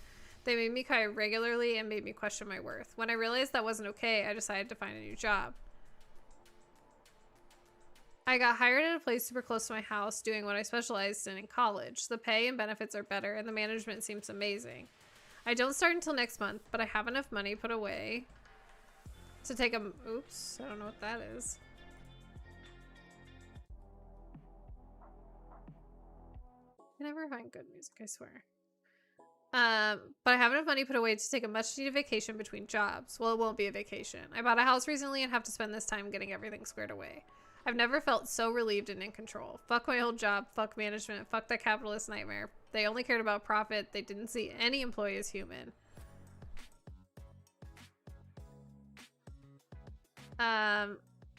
They made me cry regularly and made me question my worth. When I realized that wasn't okay, I decided to find a new job. I got hired at a place super close to my house doing what I specialized in college. The pay and benefits are better and the management seems amazing. I don't start until next month, but I have enough money put away to take a... Oops, I don't know what that is. I never find good music, I swear. But I have enough money put away to take a much needed vacation between jobs. Well, it won't be a vacation. I bought a house recently and have to spend this time getting everything squared away. I've never felt so relieved and in control. Fuck my old job, fuck management, fuck that capitalist nightmare. They only cared about profit. They didn't see any employee as human.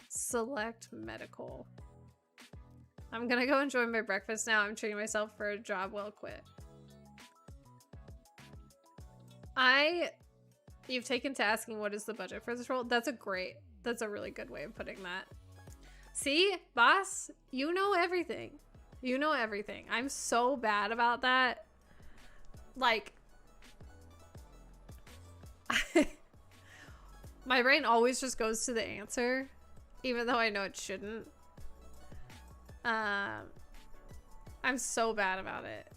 Select medical. I'm gonna go enjoy my breakfast now. I'm treating myself for a job well quit. You've taken to asking what is the budget for this role. That's a really good way of putting that. See, boss, you know everything. You know everything. I'm so bad about that. Like, my brain always just goes to the answer, even though I know it shouldn't. I'm so bad about it.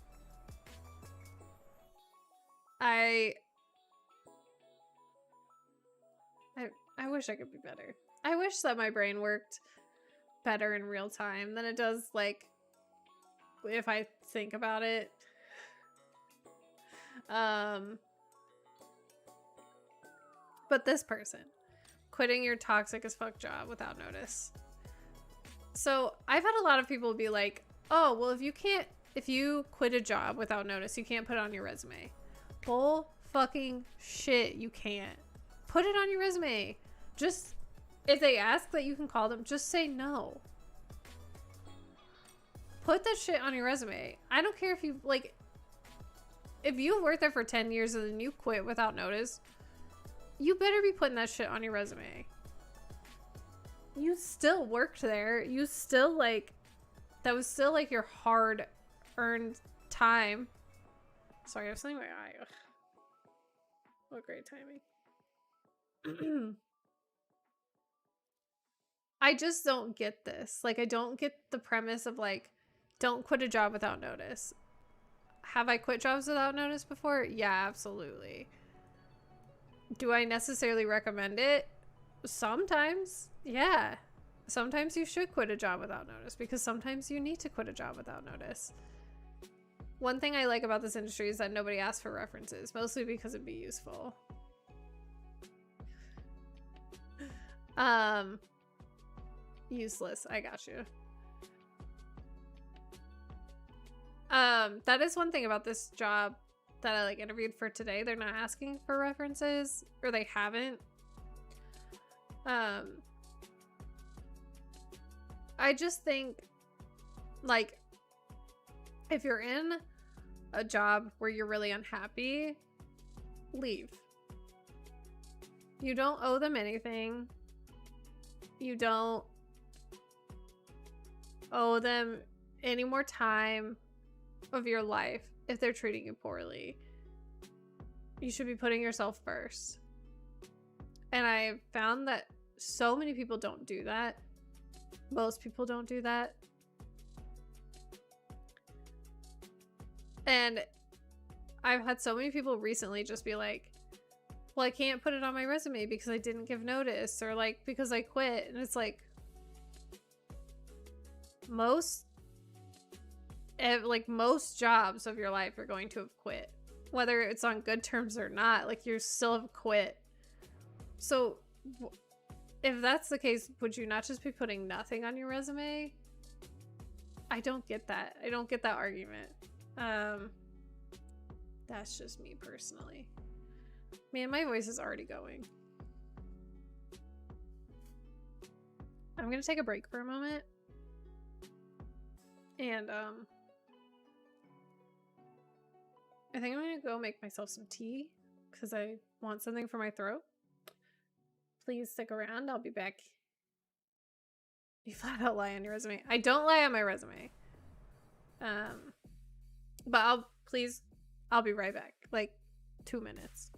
I wish I could be better. I wish that my brain worked better in real time than it does, like, if I think about it. But this person, quitting your toxic as fuck job without notice. So I've had a lot of people be like, oh, well, if you quit a job without notice, you can't put it on your resume. Bull fucking shit, you can't. Put it on your resume. Just, if they ask that you can call them, just say no. Put that shit on your resume. I don't care if you, like, if you worked there for 10 years and then you quit without notice, you better be putting that shit on your resume. You still worked there. You still, like, that was still, like, your hard-earned time. Sorry, I have something in my eye. Ugh. What great timing. I just don't get this. Like, I don't get the premise of, like, don't quit a job without notice. Have I quit jobs without notice before? Yeah, absolutely. Do I necessarily recommend it? Sometimes, yeah. Sometimes you should quit a job without notice because sometimes you need to quit a job without notice. One thing I like about this industry is that nobody asks for references, mostly because it'd be useful. Useless. I got you. That is one thing about this job that I like interviewed for today. They're not asking for references, or they haven't. I just think, like, if you're in a job where you're really unhappy, leave. You don't owe them anything. You don't owe them any more time of your life if they're treating you poorly. You should be putting yourself first. And I found that so many people don't do that. Most people don't do that. And I've had so many people recently just be like, well, I can't put it on my resume because I didn't give notice, or like because I quit. And it's like, most jobs of your life you're going to have quit, whether it's on good terms or not. Like, you still have quit. So if that's the case, would you not just be putting nothing on your resume? I don't get that. I don't get that argument. That's just me personally. Man, my voice is already going. I'm gonna take a break for a moment. And I think I'm gonna go make myself some tea because I want something for my throat. Please stick around. I'll be back. You flat out lie on your resume. I don't lie on my resume. But I'll be right back. Like 2 minutes.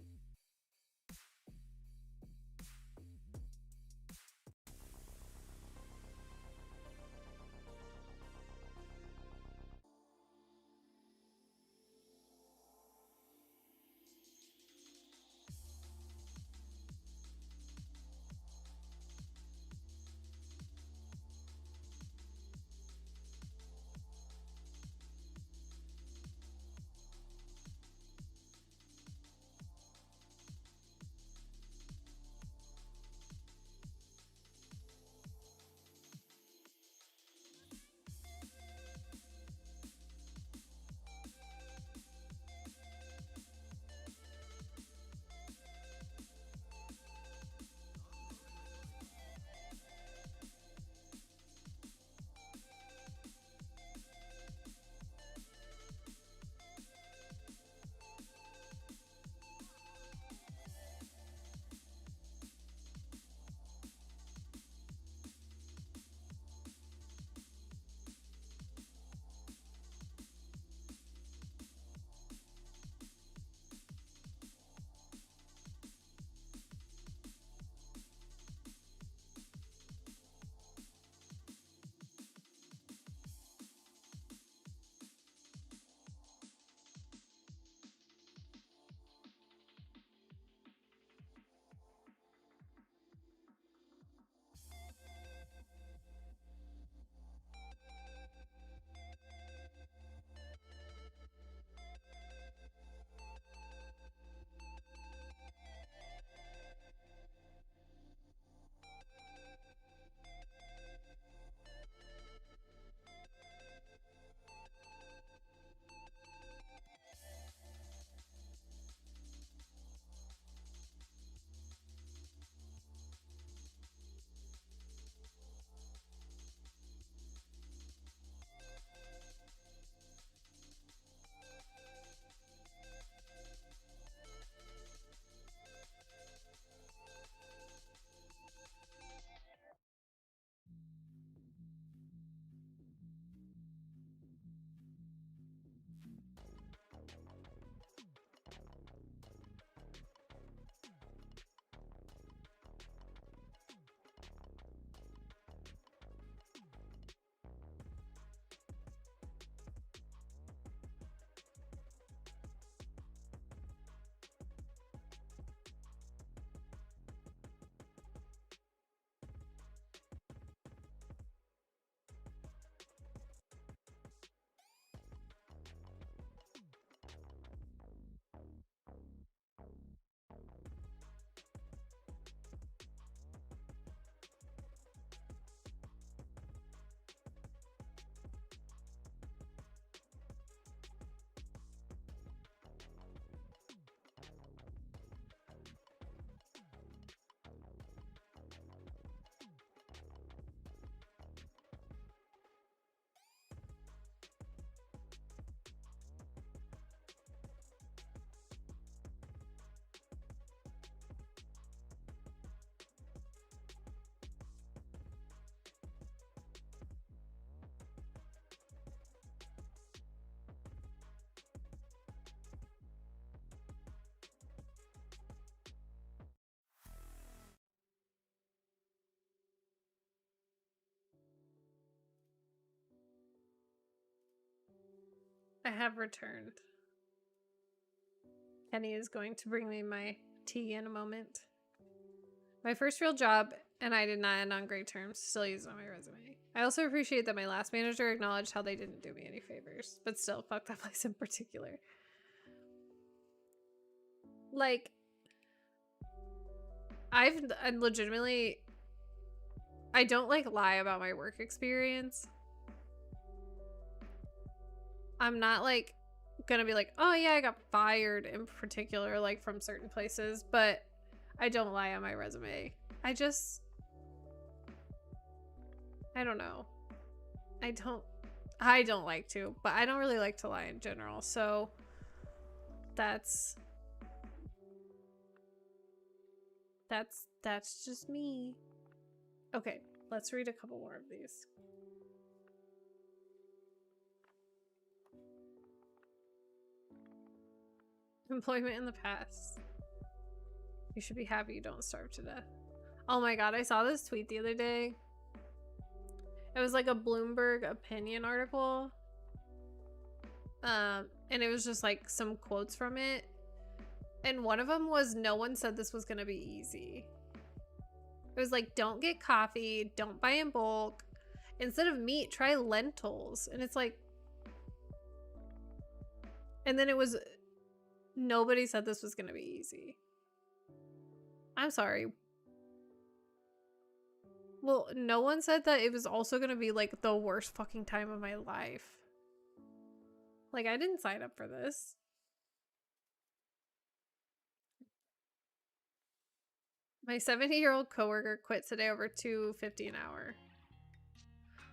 I have returned. Kenny is going to bring me my tea in a moment. My first real job, and I did not end on great terms, still used on my resume. I also appreciate that my last manager acknowledged how they didn't do me any favors, but still, fuck that place in particular. Like, I legitimately, I don't like lie about my work experience. I'm not like gonna be like, oh yeah, I got fired in particular, like from certain places, but I don't lie on my resume. I don't know. I don't like to, but I don't really like to lie in general. So that's just me. Okay, let's read a couple more of these. Employment in the past. You should be happy you don't starve to death. Oh my god, I saw this tweet the other day. It was like a Bloomberg opinion article. And it was just like some quotes from it. And one of them was, no one said this was gonna be easy. It was like, don't get coffee, don't buy in bulk. Instead of meat, try lentils. And it's like, and then it was, nobody said this was gonna be easy. I'm sorry. Well, no one said that it was also gonna be like the worst fucking time of my life. Like, I didn't sign up for this. My 70-year-old coworker quit today over $2.50 an hour.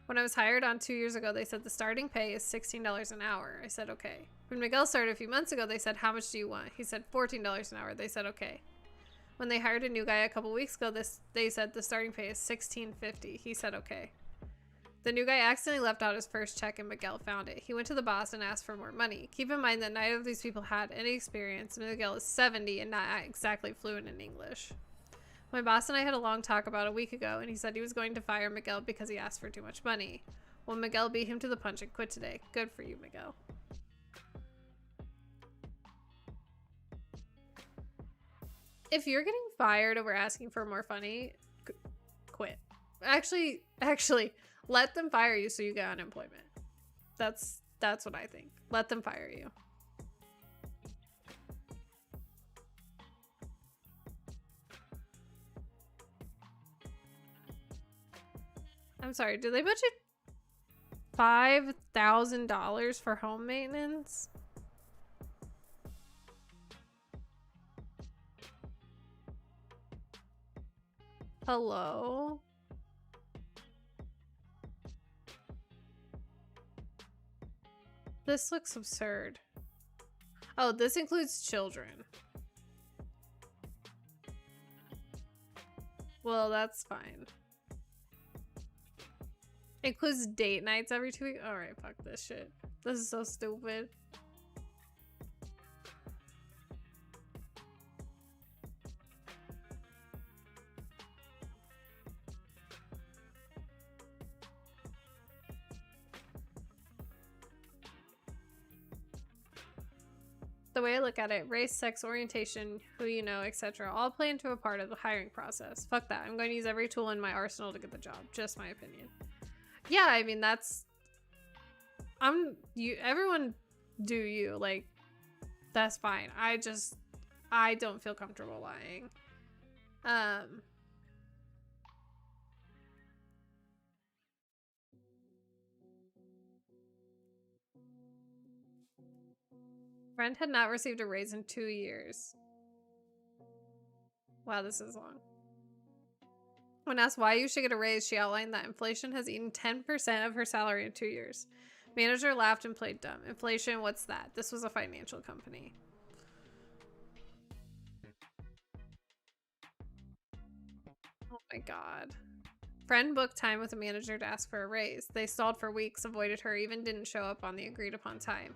When I was hired on 2 years ago, they said the starting pay is $16 an hour. I said, okay. When Miguel started a few months ago, they said, how much do you want? He said $14 an hour. They said, okay. When they hired a new guy a couple weeks ago, they said the starting pay is $16.50. He said, okay. The new guy accidentally left out his first check and Miguel found it. He went to the boss and asked for more money. Keep in mind that neither of these people had any experience. Miguel is 70 and not exactly fluent in English. My boss and I had a long talk about a week ago, and he said he was going to fire Miguel because he asked for too much money. Well, Miguel beat him to the punch and quit today. Good for you, Miguel. If you're getting fired over asking for more money, quit. Actually, let them fire you so you get unemployment. That's what I think. Let them fire you. I'm sorry, do they budget $5,000 for home maintenance? Hello? This looks absurd. Oh, this includes children. Well, that's fine. Includes date nights every 2 weeks. Alright, fuck this shit. This is so stupid. The way I look at it, race, sex, orientation, who you know, etc. all play into a part of the hiring process. Fuck that. I'm going to use every tool in my arsenal to get the job. Just my opinion. Yeah, I mean, that's... everyone do you. Like, that's fine. I don't feel comfortable lying. Friend had not received a raise in 2 years. Wow, this is long. When asked why you should get a raise, she outlined that inflation has eaten 10% of her salary in 2 years. Manager laughed and played dumb. Inflation, what's that? This was a financial company. Oh my god. Friend booked time with a manager to ask for a raise. They stalled for weeks, avoided her, even didn't show up on the agreed upon time.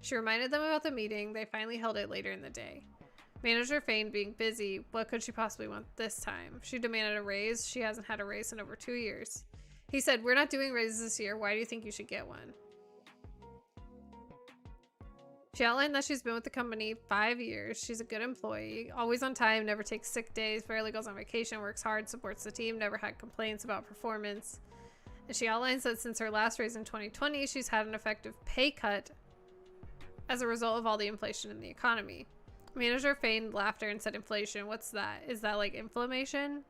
She reminded them about the meeting. They finally held it later in the day. Manager feigned being busy. What could she possibly want this time? She demanded a raise. She hasn't had a raise in over 2 years. He said, we're not doing raises this year. Why do you think you should get one? She outlined that she's been with the company 5 years. She's a good employee, always on time, never takes sick days, barely goes on vacation, works hard, supports the team, never had complaints about performance. And she outlines that since her last raise in 2020, she's had an effective pay cut as a result of all the inflation in the economy. Manager feigned laughter and said, "Inflation, what's that? Is that like inflammation?"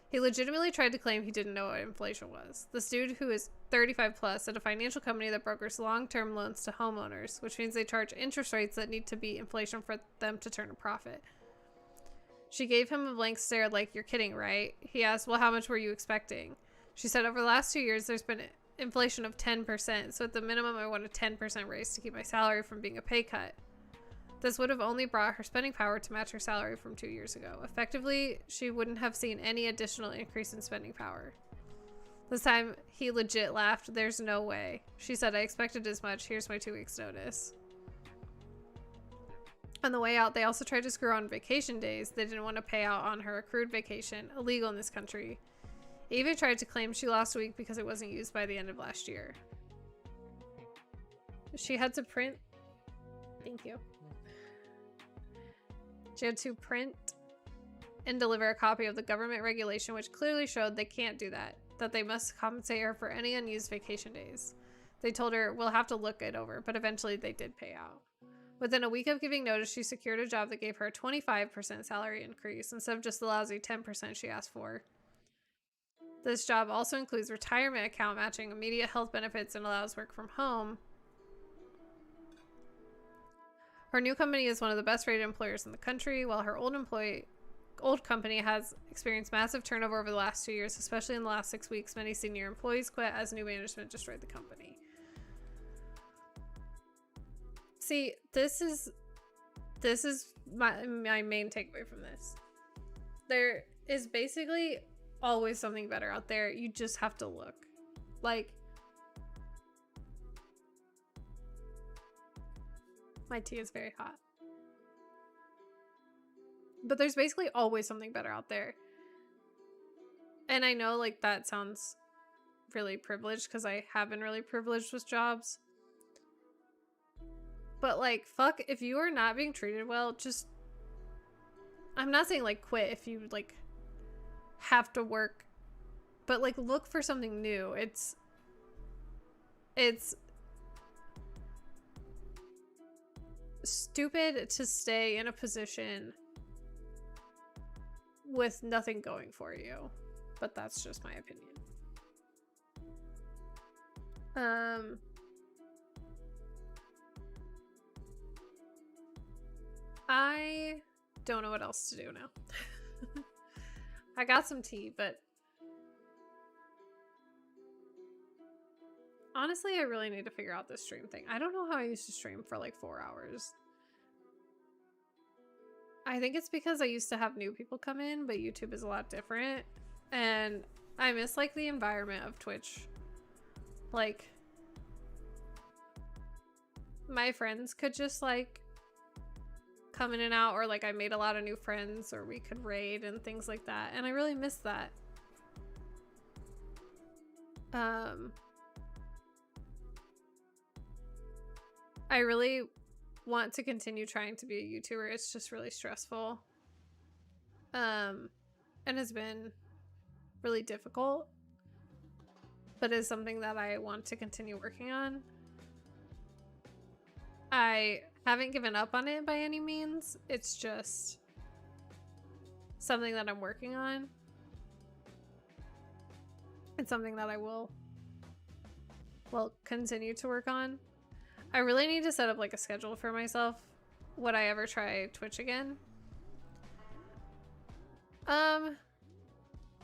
He legitimately tried to claim he didn't know what inflation was. This dude, who is 35 plus, at a financial company that brokers long-term loans to homeowners, which means they charge interest rates that need to beat inflation for them to turn a profit. She gave him a blank stare like, "You're kidding, right?" He asked, "Well, how much were you expecting?" She said, "Over the last 2 years, there's been inflation of 10%, so at the minimum, I want a 10% raise to keep my salary from being a pay cut." This would have only brought her spending power to match her salary from 2 years ago. Effectively, she wouldn't have seen any additional increase in spending power. This time, he legit laughed. "There's no way." She said, "I expected as much. Here's my 2 weeks notice." On the way out, they also tried to screw on vacation days. They didn't want to pay out on her accrued vacation, illegal in this country. They even tried to claim she lost a week because it wasn't used by the end of last year. She had to print... Thank you. She had to print and deliver a copy of the government regulation, which clearly showed they can't do that they must compensate her for any unused vacation days. They told her, "We'll have to look it over," but eventually they did pay out. Within a week of giving notice, she secured a job that gave her a 25% salary increase instead of just the lousy 10% she asked for. This job also includes retirement account matching, immediate health benefits, and allows work from home. Her new company is one of the best rated employers in the country, while her old company has experienced massive turnover over the last 2 years, especially in the last 6 weeks. Many senior employees quit as new management destroyed the company. See, this is my main takeaway from this. There is basically always something better out there. You just have to look. Like, my tea is very hot. But there's basically always something better out there. And I know, like, that sounds really privileged because I have been really privileged with jobs. But, like, fuck, if you are not being treated well, just... I'm not saying, like, quit if you, like, have to work. But, like, look for something new. It's stupid to stay in a position with nothing going for you, but that's just my opinion. I don't know what else to do now. I got some tea, but honestly, I really need to figure out this stream thing. I don't know how I used to stream for like 4 hours. I think it's because I used to have new people come in, but YouTube is a lot different. And I miss like the environment of Twitch. Like, my friends could just like come in and out, or like I made a lot of new friends, or we could raid and things like that. And I really miss that. I really want to continue trying to be a YouTuber. It's just really stressful. And has been really difficult. But is something that I want to continue working on. I haven't given up on it by any means. It's just something that I'm working on. It's something that I will continue to work on. I really need to set up like a schedule for myself. Would I ever try Twitch again?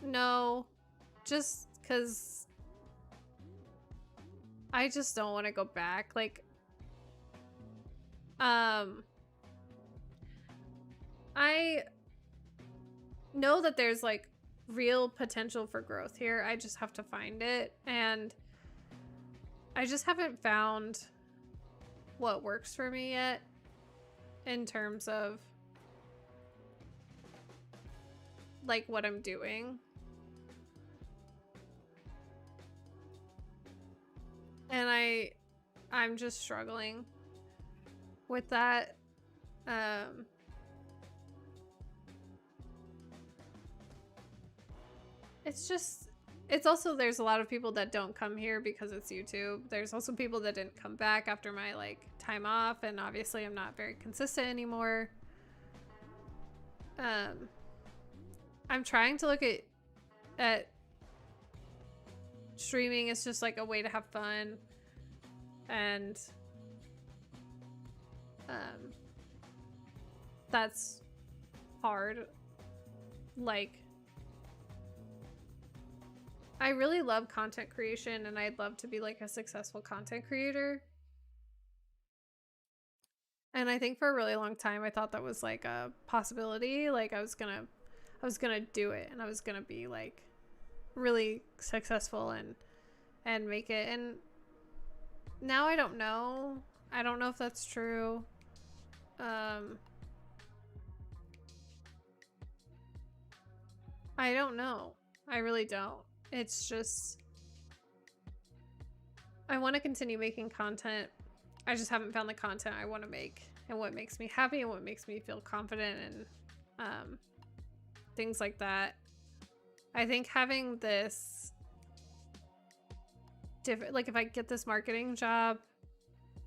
No. Just because I just don't want to go back. Like, I know that there's like real potential for growth here. I just have to find it, and I just haven't found what works for me yet in terms of like what I'm doing. And I'm just struggling. with that. It's also, there's a lot of people that don't come here because it's YouTube. There's also people that didn't come back after my like time off, and obviously I'm not very consistent anymore. I'm trying to look at streaming as just like a way to have fun, and that's hard. Like, I really love content creation, and I'd love to be like a successful content creator. And I think for a really long time I thought that was like a possibility. Like I was gonna do it, and I was gonna be like really successful and make it. And now I don't know. I don't know if that's true. I don't know. I really don't. It's just, I want to continue making content. I just haven't found the content I want to make, and what makes me happy, and what makes me feel confident, and things like that. I think having this different, like if I get this marketing job,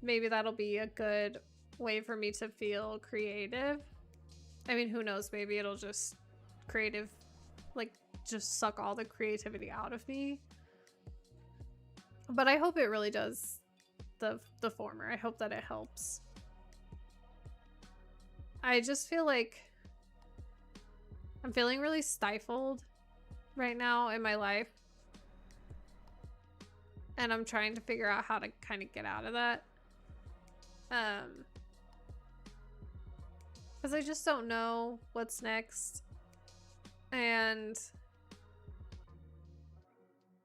maybe that'll be a good way for me to feel creative. I mean, who knows? Maybe it'll just just suck all the creativity out of me. But I hope it really does the former. I hope that it helps. I just feel like I'm feeling really stifled right now in my life, and I'm trying to figure out how to kind of get out of that. Because I just don't know what's next, and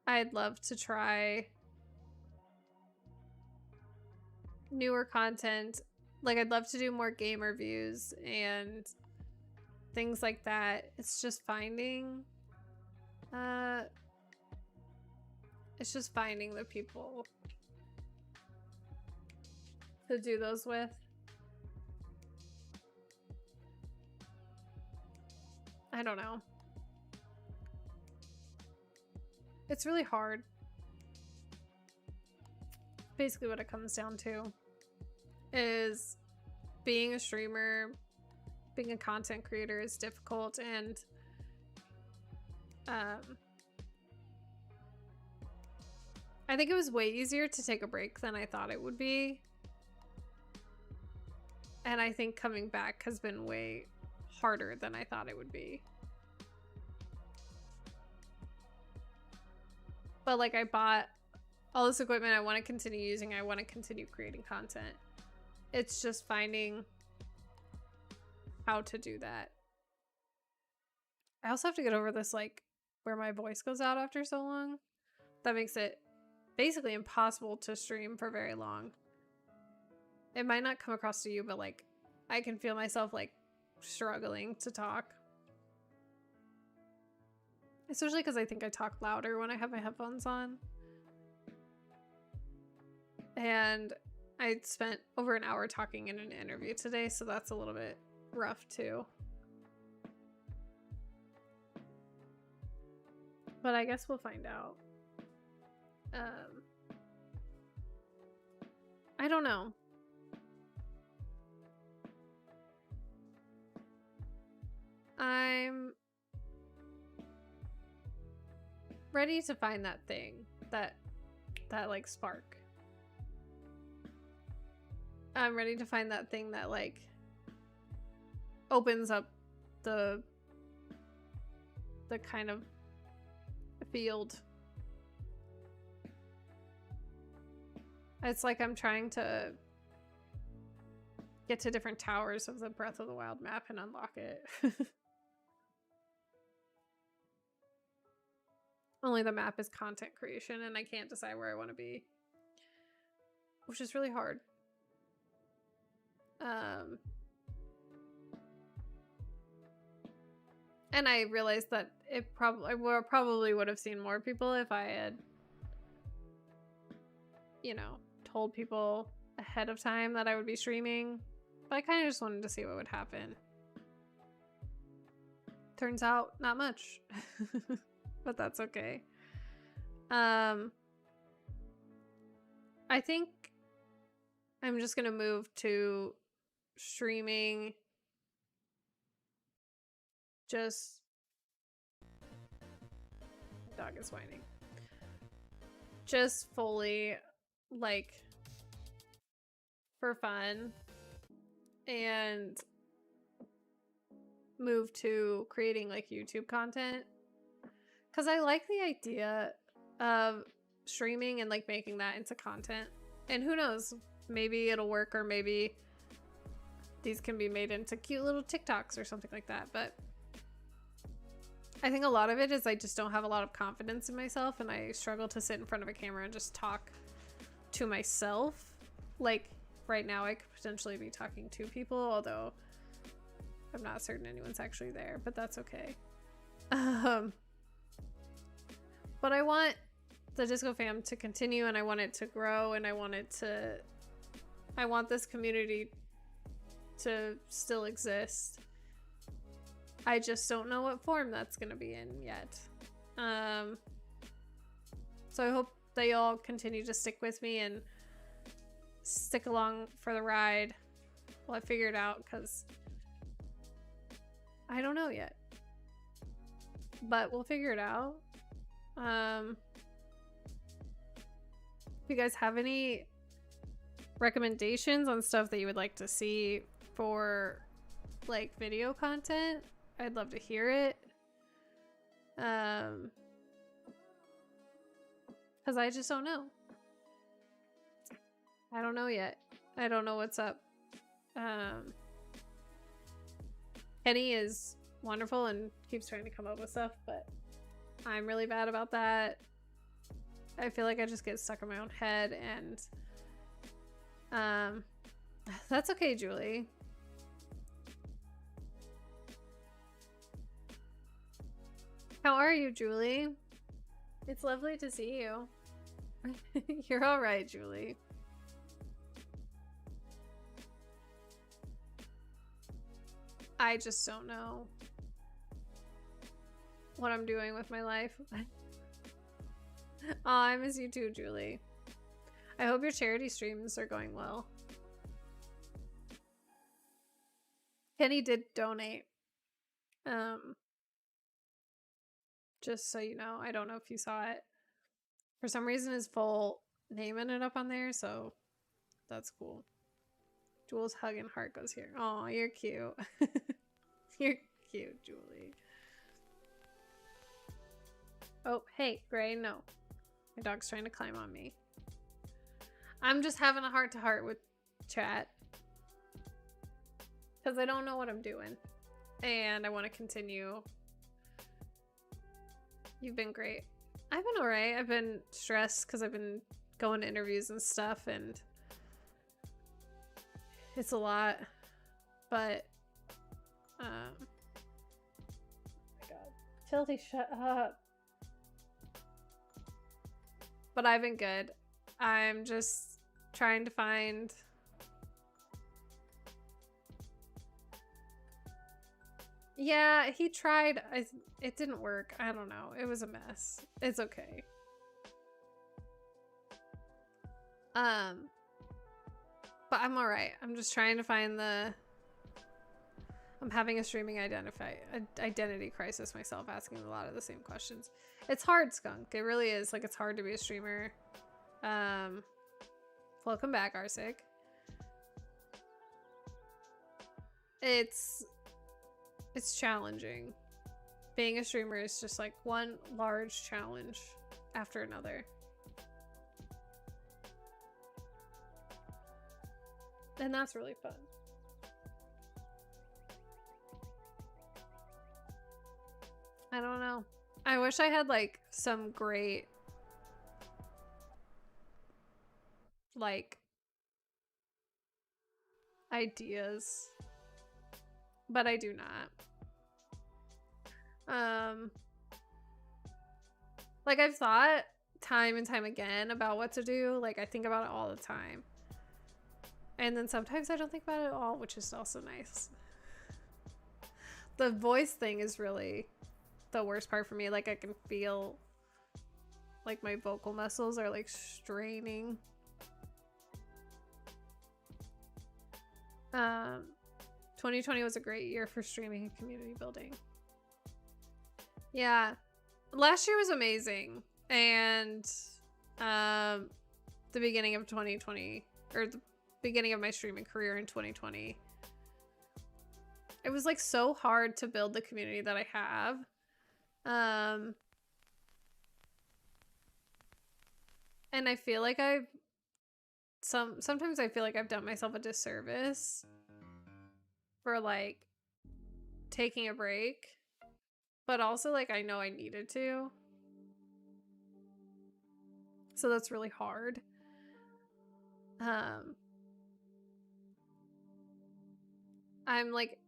I'd love to try newer content. Like, I'd love to do more game reviews and things like that. It's just finding the people to do those with. I don't know. It's really hard. Basically what it comes down to is being a streamer, being a content creator is difficult, and I think it was way easier to take a break than I thought it would be. And I think coming back has been way harder than I thought it would be. But like, I bought all this equipment I want to continue using. I want to continue creating content. It's just finding how to do that. I also have to get over this, like, where my voice goes out after so long. That makes it basically impossible to stream for very long. It might not come across to you, but like, I can feel myself like struggling to talk. Especially because I think I talk louder when I have my headphones on. And I spent over an hour talking in an interview today, so that's a little bit rough too. But I guess we'll find out. I don't know. I'm ready to find that thing, that like spark. I'm ready to find that thing that like opens up the kind of field. It's like I'm trying to get to different towers of the Breath of the Wild map and unlock it. Only the map is content creation, and I can't decide where I want to be, which is really hard. And I realized that I probably would have seen more people if I had, you know, told people ahead of time that I would be streaming, but I kind of just wanted to see what would happen. Turns out not much, but that's okay. I think I'm just gonna move to streaming just... Dog is whining. Just fully, like, for fun, and move to creating like YouTube content, because I like the idea of streaming and like making that into content. And who knows, maybe it'll work, or maybe these can be made into cute little TikToks or something like that. But I think a lot of it is I just don't have a lot of confidence in myself, and I struggle to sit in front of a camera and just talk to myself. Like right now I could potentially be talking to people, although I'm not certain anyone's actually there, but that's okay. But I want the Disco Fam to continue, and I want it to grow, and I want this community to still exist. I just don't know what form that's gonna be in yet. So I hope that y'all continue to stick with me and stick along for the ride while I figure it out, because I don't know yet, but we'll figure it out. If you guys have any recommendations on stuff that you would like to see for like video content, I'd love to hear it. Because I just don't know. I don't know yet. I don't know what's up. Kenny is wonderful and keeps trying to come up with stuff, but I'm really bad about that. I feel like I just get stuck in my own head, and that's okay, Julie. How are you, Julie? It's lovely to see you. You're all right, Julie. I just don't know what I'm doing with my life. Oh, I miss you too, Julie. I hope your charity streams are going well. Kenny did donate. Just so you know, I don't know if you saw it. For some reason, his full name ended up on there, so that's cool. Jules' hug and heart goes here. Oh, you're cute. You're cute, Julie. Oh, hey, Gray, no. My dog's trying to climb on me. I'm just having a heart-to-heart with chat, because I don't know what I'm doing, and I want to continue. You've been great. I've been alright. I've been stressed because I've been going to interviews and stuff, and it's a lot, but oh my god, Tilty, shut up. But I've been good. I'm just trying to find yeah, he tried. It didn't work. I don't know. It was a mess. It's okay. But I'm all right. I'm just trying to find I'm having a streaming identity crisis myself, asking a lot of the same questions. It's hard, Skunk. It really is. Like, it's hard to be a streamer. Welcome back, Arsic. It's challenging. Being a streamer is just like one large challenge after another. And that's really fun. I don't know. I wish I had like some great like ideas, but I do not. Like, I've thought time and time again about what to do. Like, I think about it all the time. And then sometimes I don't think about it at all, which is also nice. The voice thing is really the worst part for me. Like, I can feel like my vocal muscles are like straining. 2020 was a great year for streaming and community building. Yeah. Last year was amazing. And the beginning of 2020, or the beginning of my streaming career in 2020, it was like so hard to build the community that I have. And I feel like sometimes I feel like I've done myself a disservice for like taking a break, but also like I know I needed to. So that's really hard. I'm like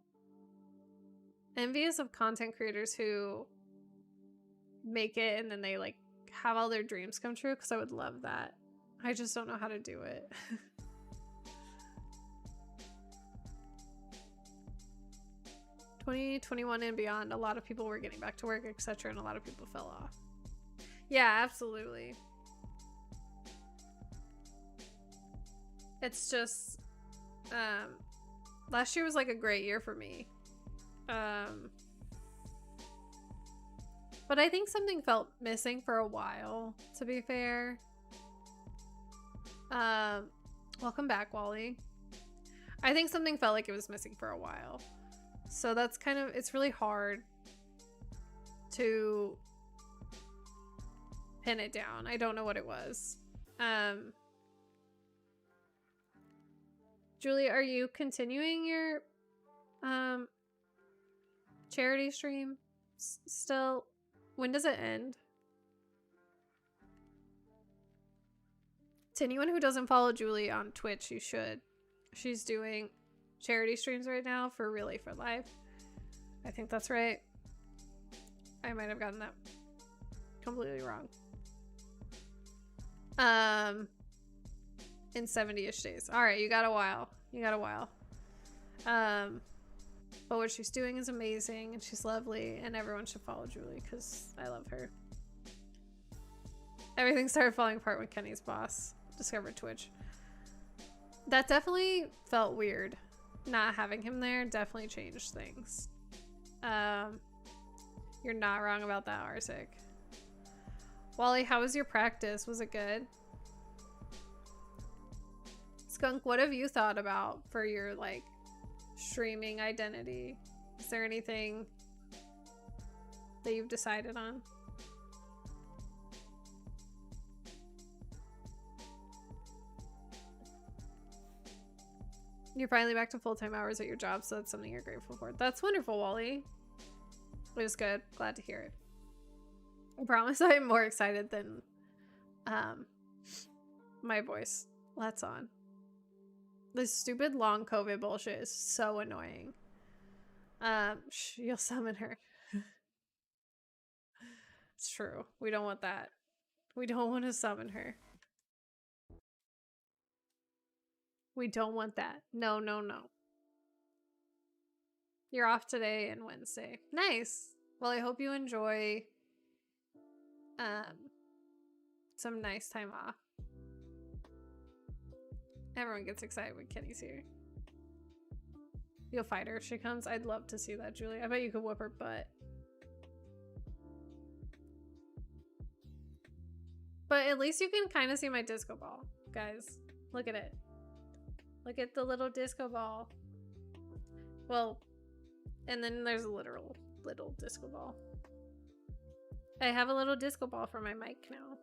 envious of content creators who make it and then they like have all their dreams come true, because I would love that. I just don't know how to do it. 2021 and beyond, a lot of people were getting back to work, etc., and a lot of people fell off. Yeah, absolutely. It's just last year was like a great year for me. But I think something felt missing for a while, to be fair. Welcome back, Wally. I think something felt like it was missing for a while. So that's kind of, it's really hard to pin it down. I don't know what it was. Julie, are you continuing your charity stream still? When does it end? To anyone who doesn't follow Julie on Twitch, you should. She's doing charity streams right now for Really for Life. I think that's right. I might have gotten that completely wrong. In 70-ish days. All right, you got a while. You got a while. But what she's doing is amazing, and she's lovely, and everyone should follow Julie because I love her. Everything started falling apart when Kenny's boss discovered Twitch. That definitely felt weird. Not having him there definitely changed things. You're not wrong about that, Arsic. Wally, how was your practice? Was it good? Skunk, what have you thought about for your like streaming identity? Is there anything that you've decided on? You're finally back to full-time hours at your job, so that's something you're grateful for. That's wonderful, Wally. It was good. Glad to hear it. I promise I'm more excited than my voice lets on. This stupid long COVID bullshit is so annoying. You'll summon her. It's true. We don't want that. We don't want to summon her. We don't want that. No, no, no. You're off today and Wednesday. Nice. Well, I hope you enjoy some nice time off. Everyone gets excited when Kenny's here. You'll fight her if she comes. I'd love to see that, Julie. I bet you could whip her butt. But at least you can kind of see my disco ball, guys. Look at it. Look at the little disco ball. Well, and then there's a literal little disco ball. I have a little disco ball for my mic now.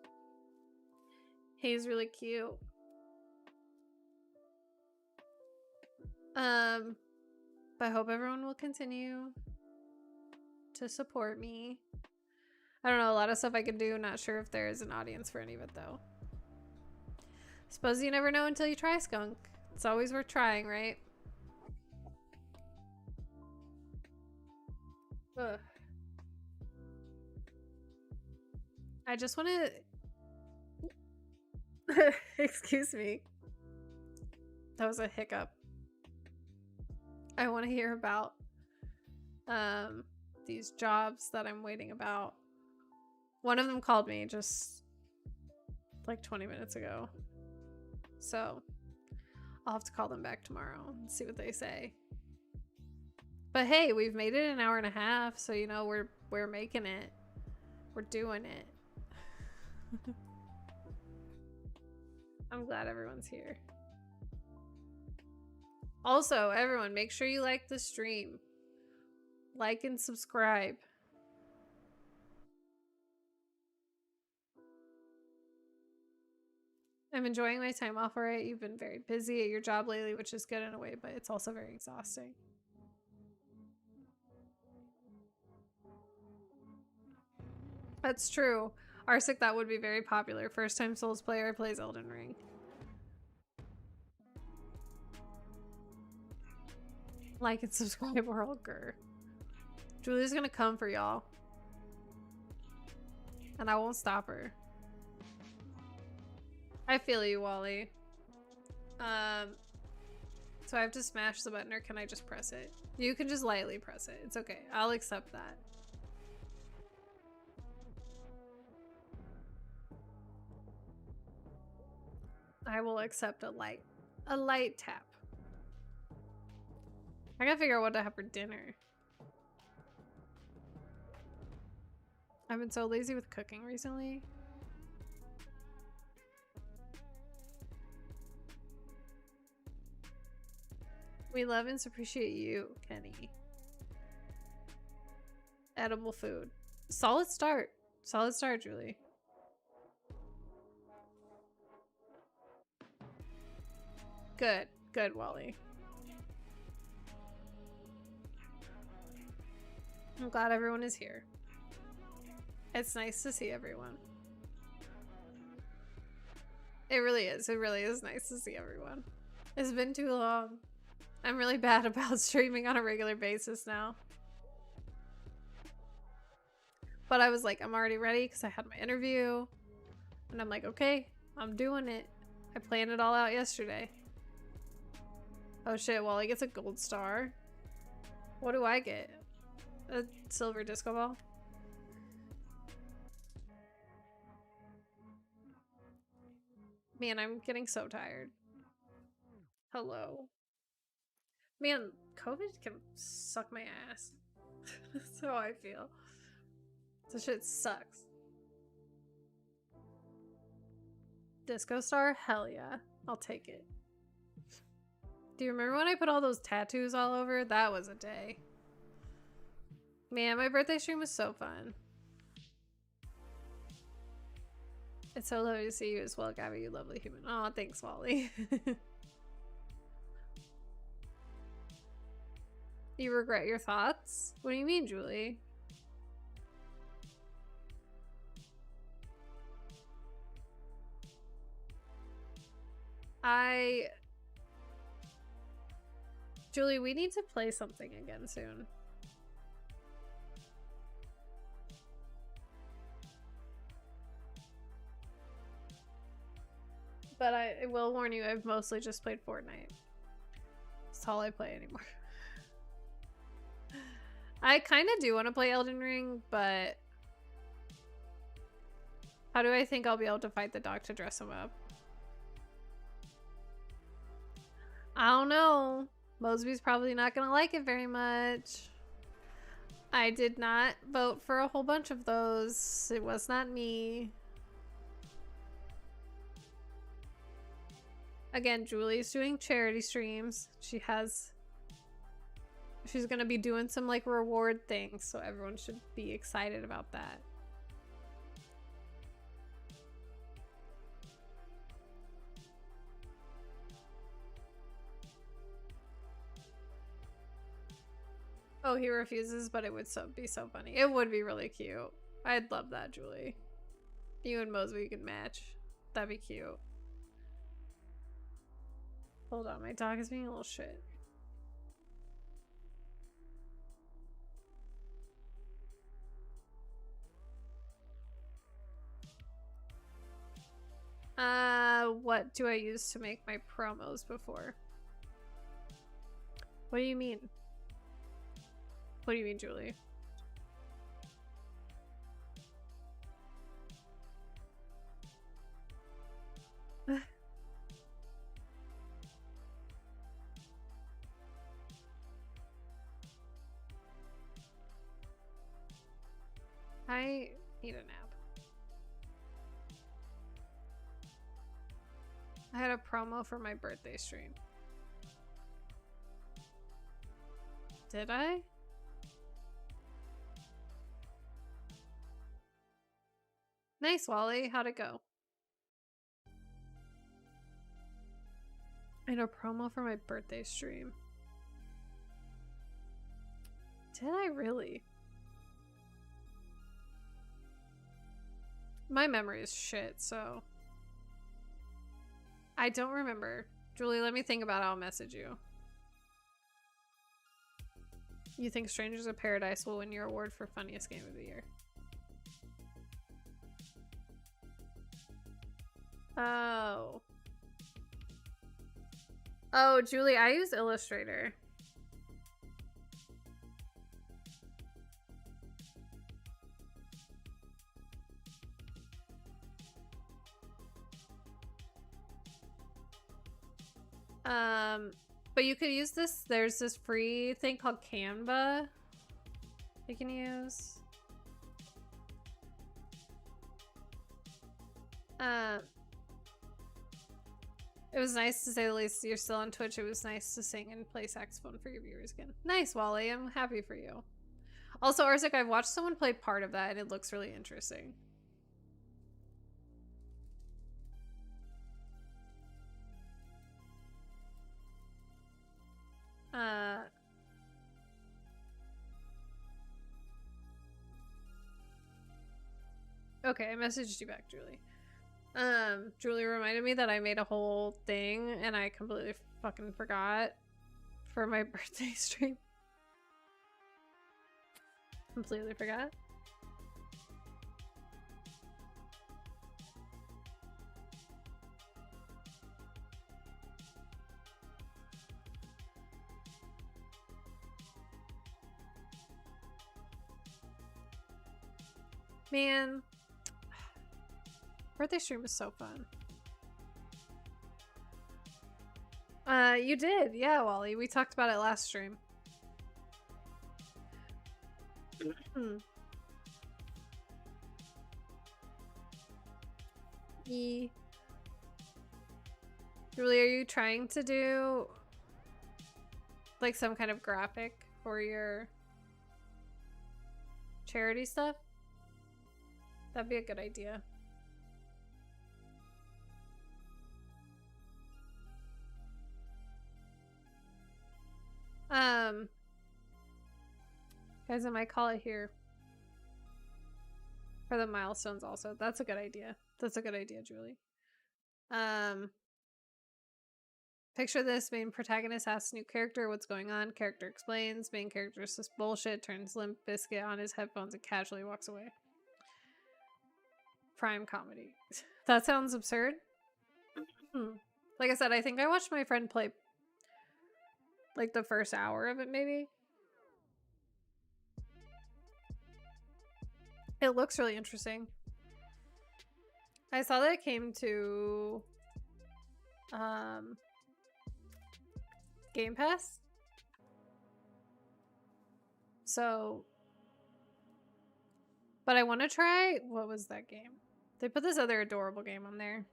He's really cute. But I hope everyone will continue to support me. I don't know, a lot of stuff I can do. Not sure if there is an audience for any of it though. Suppose you never know until you try, Skunk. It's always worth trying, right? Ugh. I just want to... Excuse me. That was a hiccup. I want to hear about these jobs that I'm waiting about. One of them called me just like 20 minutes ago. So I'll have to call them back tomorrow and see what they say. But hey, we've made it an hour and a half, so you know we're making it. We're doing it. I'm glad everyone's here. Also, everyone, make sure you like the stream. Like and subscribe. I'm enjoying my time off, alright? You've been very busy at your job lately, which is good in a way, but it's also very exhausting. That's true. Arsic, that would be very popular. First time Souls player plays Elden Ring. Like and subscribe or I'll grr. Julie's gonna come for y'all. And I won't stop her. I feel you, Wally. So I have to smash the button or can I just press it? You can just lightly press it. It's okay. I'll accept that. I will accept a light tap. I gotta figure out what to have for dinner. I've been so lazy with cooking recently. We love and appreciate you, Kenny. Edible food. Solid start. Solid start, Julie. Good. Good, Wally. I'm glad everyone is here. It's nice to see everyone. It really is. It really is nice to see everyone. It's been too long. I'm really bad about streaming on a regular basis now. But I was like, I'm already ready because I had my interview. And I'm like, okay, I'm doing it. I planned it all out yesterday. Oh shit, Wally gets a gold star. What do I get? A silver disco ball? Man, I'm getting so tired. Hello. Man, COVID can suck my ass. That's how I feel. This shit sucks. Disco star? Hell yeah. I'll take it. Do you remember when I put all those tattoos all over? That was a day. Man, my birthday stream was so fun. It's so lovely to see you as well, Gabby, you lovely human. Oh, thanks, Wally. You regret your thoughts? What do you mean, Julie? Julie, we need to play something again soon. But I will warn you, I've mostly just played Fortnite. That's all I play anymore. I kind of do want to play Elden Ring, but how do I think I'll be able to fight the dog to dress him up? I don't know. Mosby's probably not gonna like it very much. I did not vote for a whole bunch of those. It was not me. Again, Julie's doing charity streams. She's gonna be doing some like reward things, so everyone should be excited about that. Oh, he refuses, but it would be so funny. It would be really cute. I'd love that, Julie. You and Mosby could match. That'd be cute. Hold on, my dog is being a little shit. What do I use to make my promos before? What do you mean? What do you mean, Julie? I need a nap. I had a promo for my birthday stream. Did I? Nice, Wally. How'd it go? I had a promo for my birthday stream. Did I really? My memory is shit, so I don't remember. Julie, let me think about it. I'll message you. You think Strangers of Paradise will win your award for funniest game of the year? Oh. Oh, Julie, I use Illustrator. But you could use this. There's this free thing called Canva you can use. It was nice to say the least. You're still on Twitch. It was nice to sing and play saxophone for your viewers again. Nice, Wally. I'm happy for you. Also, Arzik, I've watched someone play part of that and it looks really interesting. Okay, I messaged you back, Julie. Julie reminded me that I made a whole thing and I completely fucking forgot for my birthday stream. Completely forgot. Man. Birthday stream was so fun. You did. Yeah, Wally. We talked about it last stream. Julie, are you trying to do like some kind of graphic for your charity stuff? That'd be a good idea. Guys, I might call it here for the milestones also. That's a good idea. That's a good idea, Julie. Picture this. Main protagonist asks new character what's going on. Character explains. Main character is just bullshit. Turns Limp Bizkit on his headphones and casually walks away. Prime comedy. That sounds absurd. Like I said, I think I watched my friend play like the first hour of it, maybe. It looks really interesting. I saw that it came to Game Pass. So, but I want to try, what was that game? They put this other adorable game on there.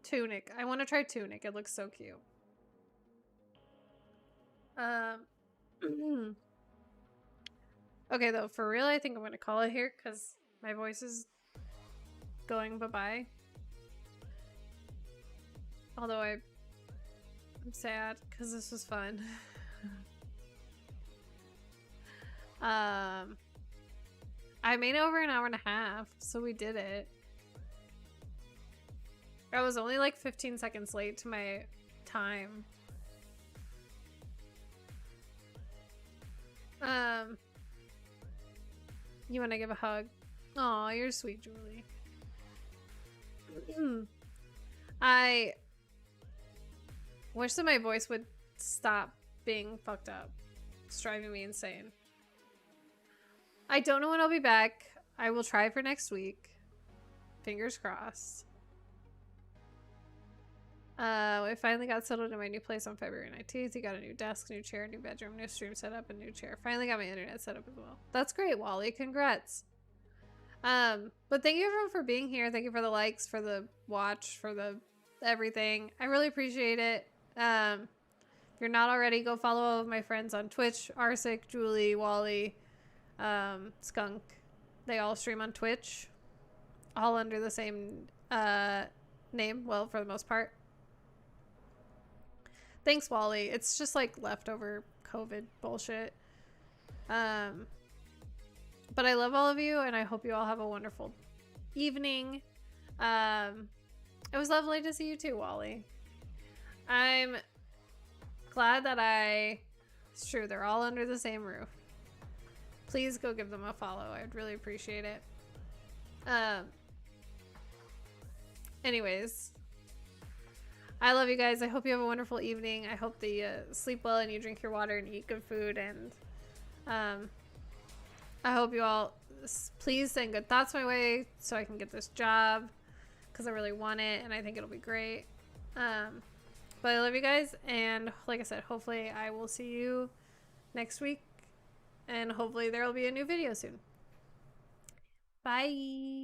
Tunic. I want to try Tunic. It looks so cute. Okay, though, for real, I think I'm going to call it here because my voice is going bye-bye. Although I'm sad because this was fun. I made over an hour and a half, so we did it. I was only like 15 seconds late to my time. You want to give a hug? Aw, you're sweet, Julie. I wish that my voice would stop being fucked up. It's driving me insane. I don't know when I'll be back. I will try for next week. Fingers crossed. I finally got settled in my new place on February 19th. You got a new desk, new chair, new bedroom, new stream setup, and new chair. Finally got my internet set up as well. That's great, Wally. Congrats. But thank you everyone for being here. Thank you for the likes, for the watch, for the everything. I really appreciate it. If you're not already, go follow all of my friends on Twitch. Arsic, Julie, Wally, Skunk. They all stream on Twitch. All under the same name. Well, for the most part. Thanks, Wally. It's just like leftover COVID bullshit. But I love all of you, and I hope you all have a wonderful evening. It was lovely to see you too, Wally. I'm glad that it's true, they're all under the same roof. Please go give them a follow. I'd really appreciate it. Anyways, I love you guys. I hope you have a wonderful evening. I hope that you sleep well and you drink your water and eat good food. And I hope you all please send good thoughts my way so I can get this job, because I really want it and I think it'll be great. But I love you guys, and like I said, hopefully I will see you next week, and hopefully there will be a new video soon. Bye.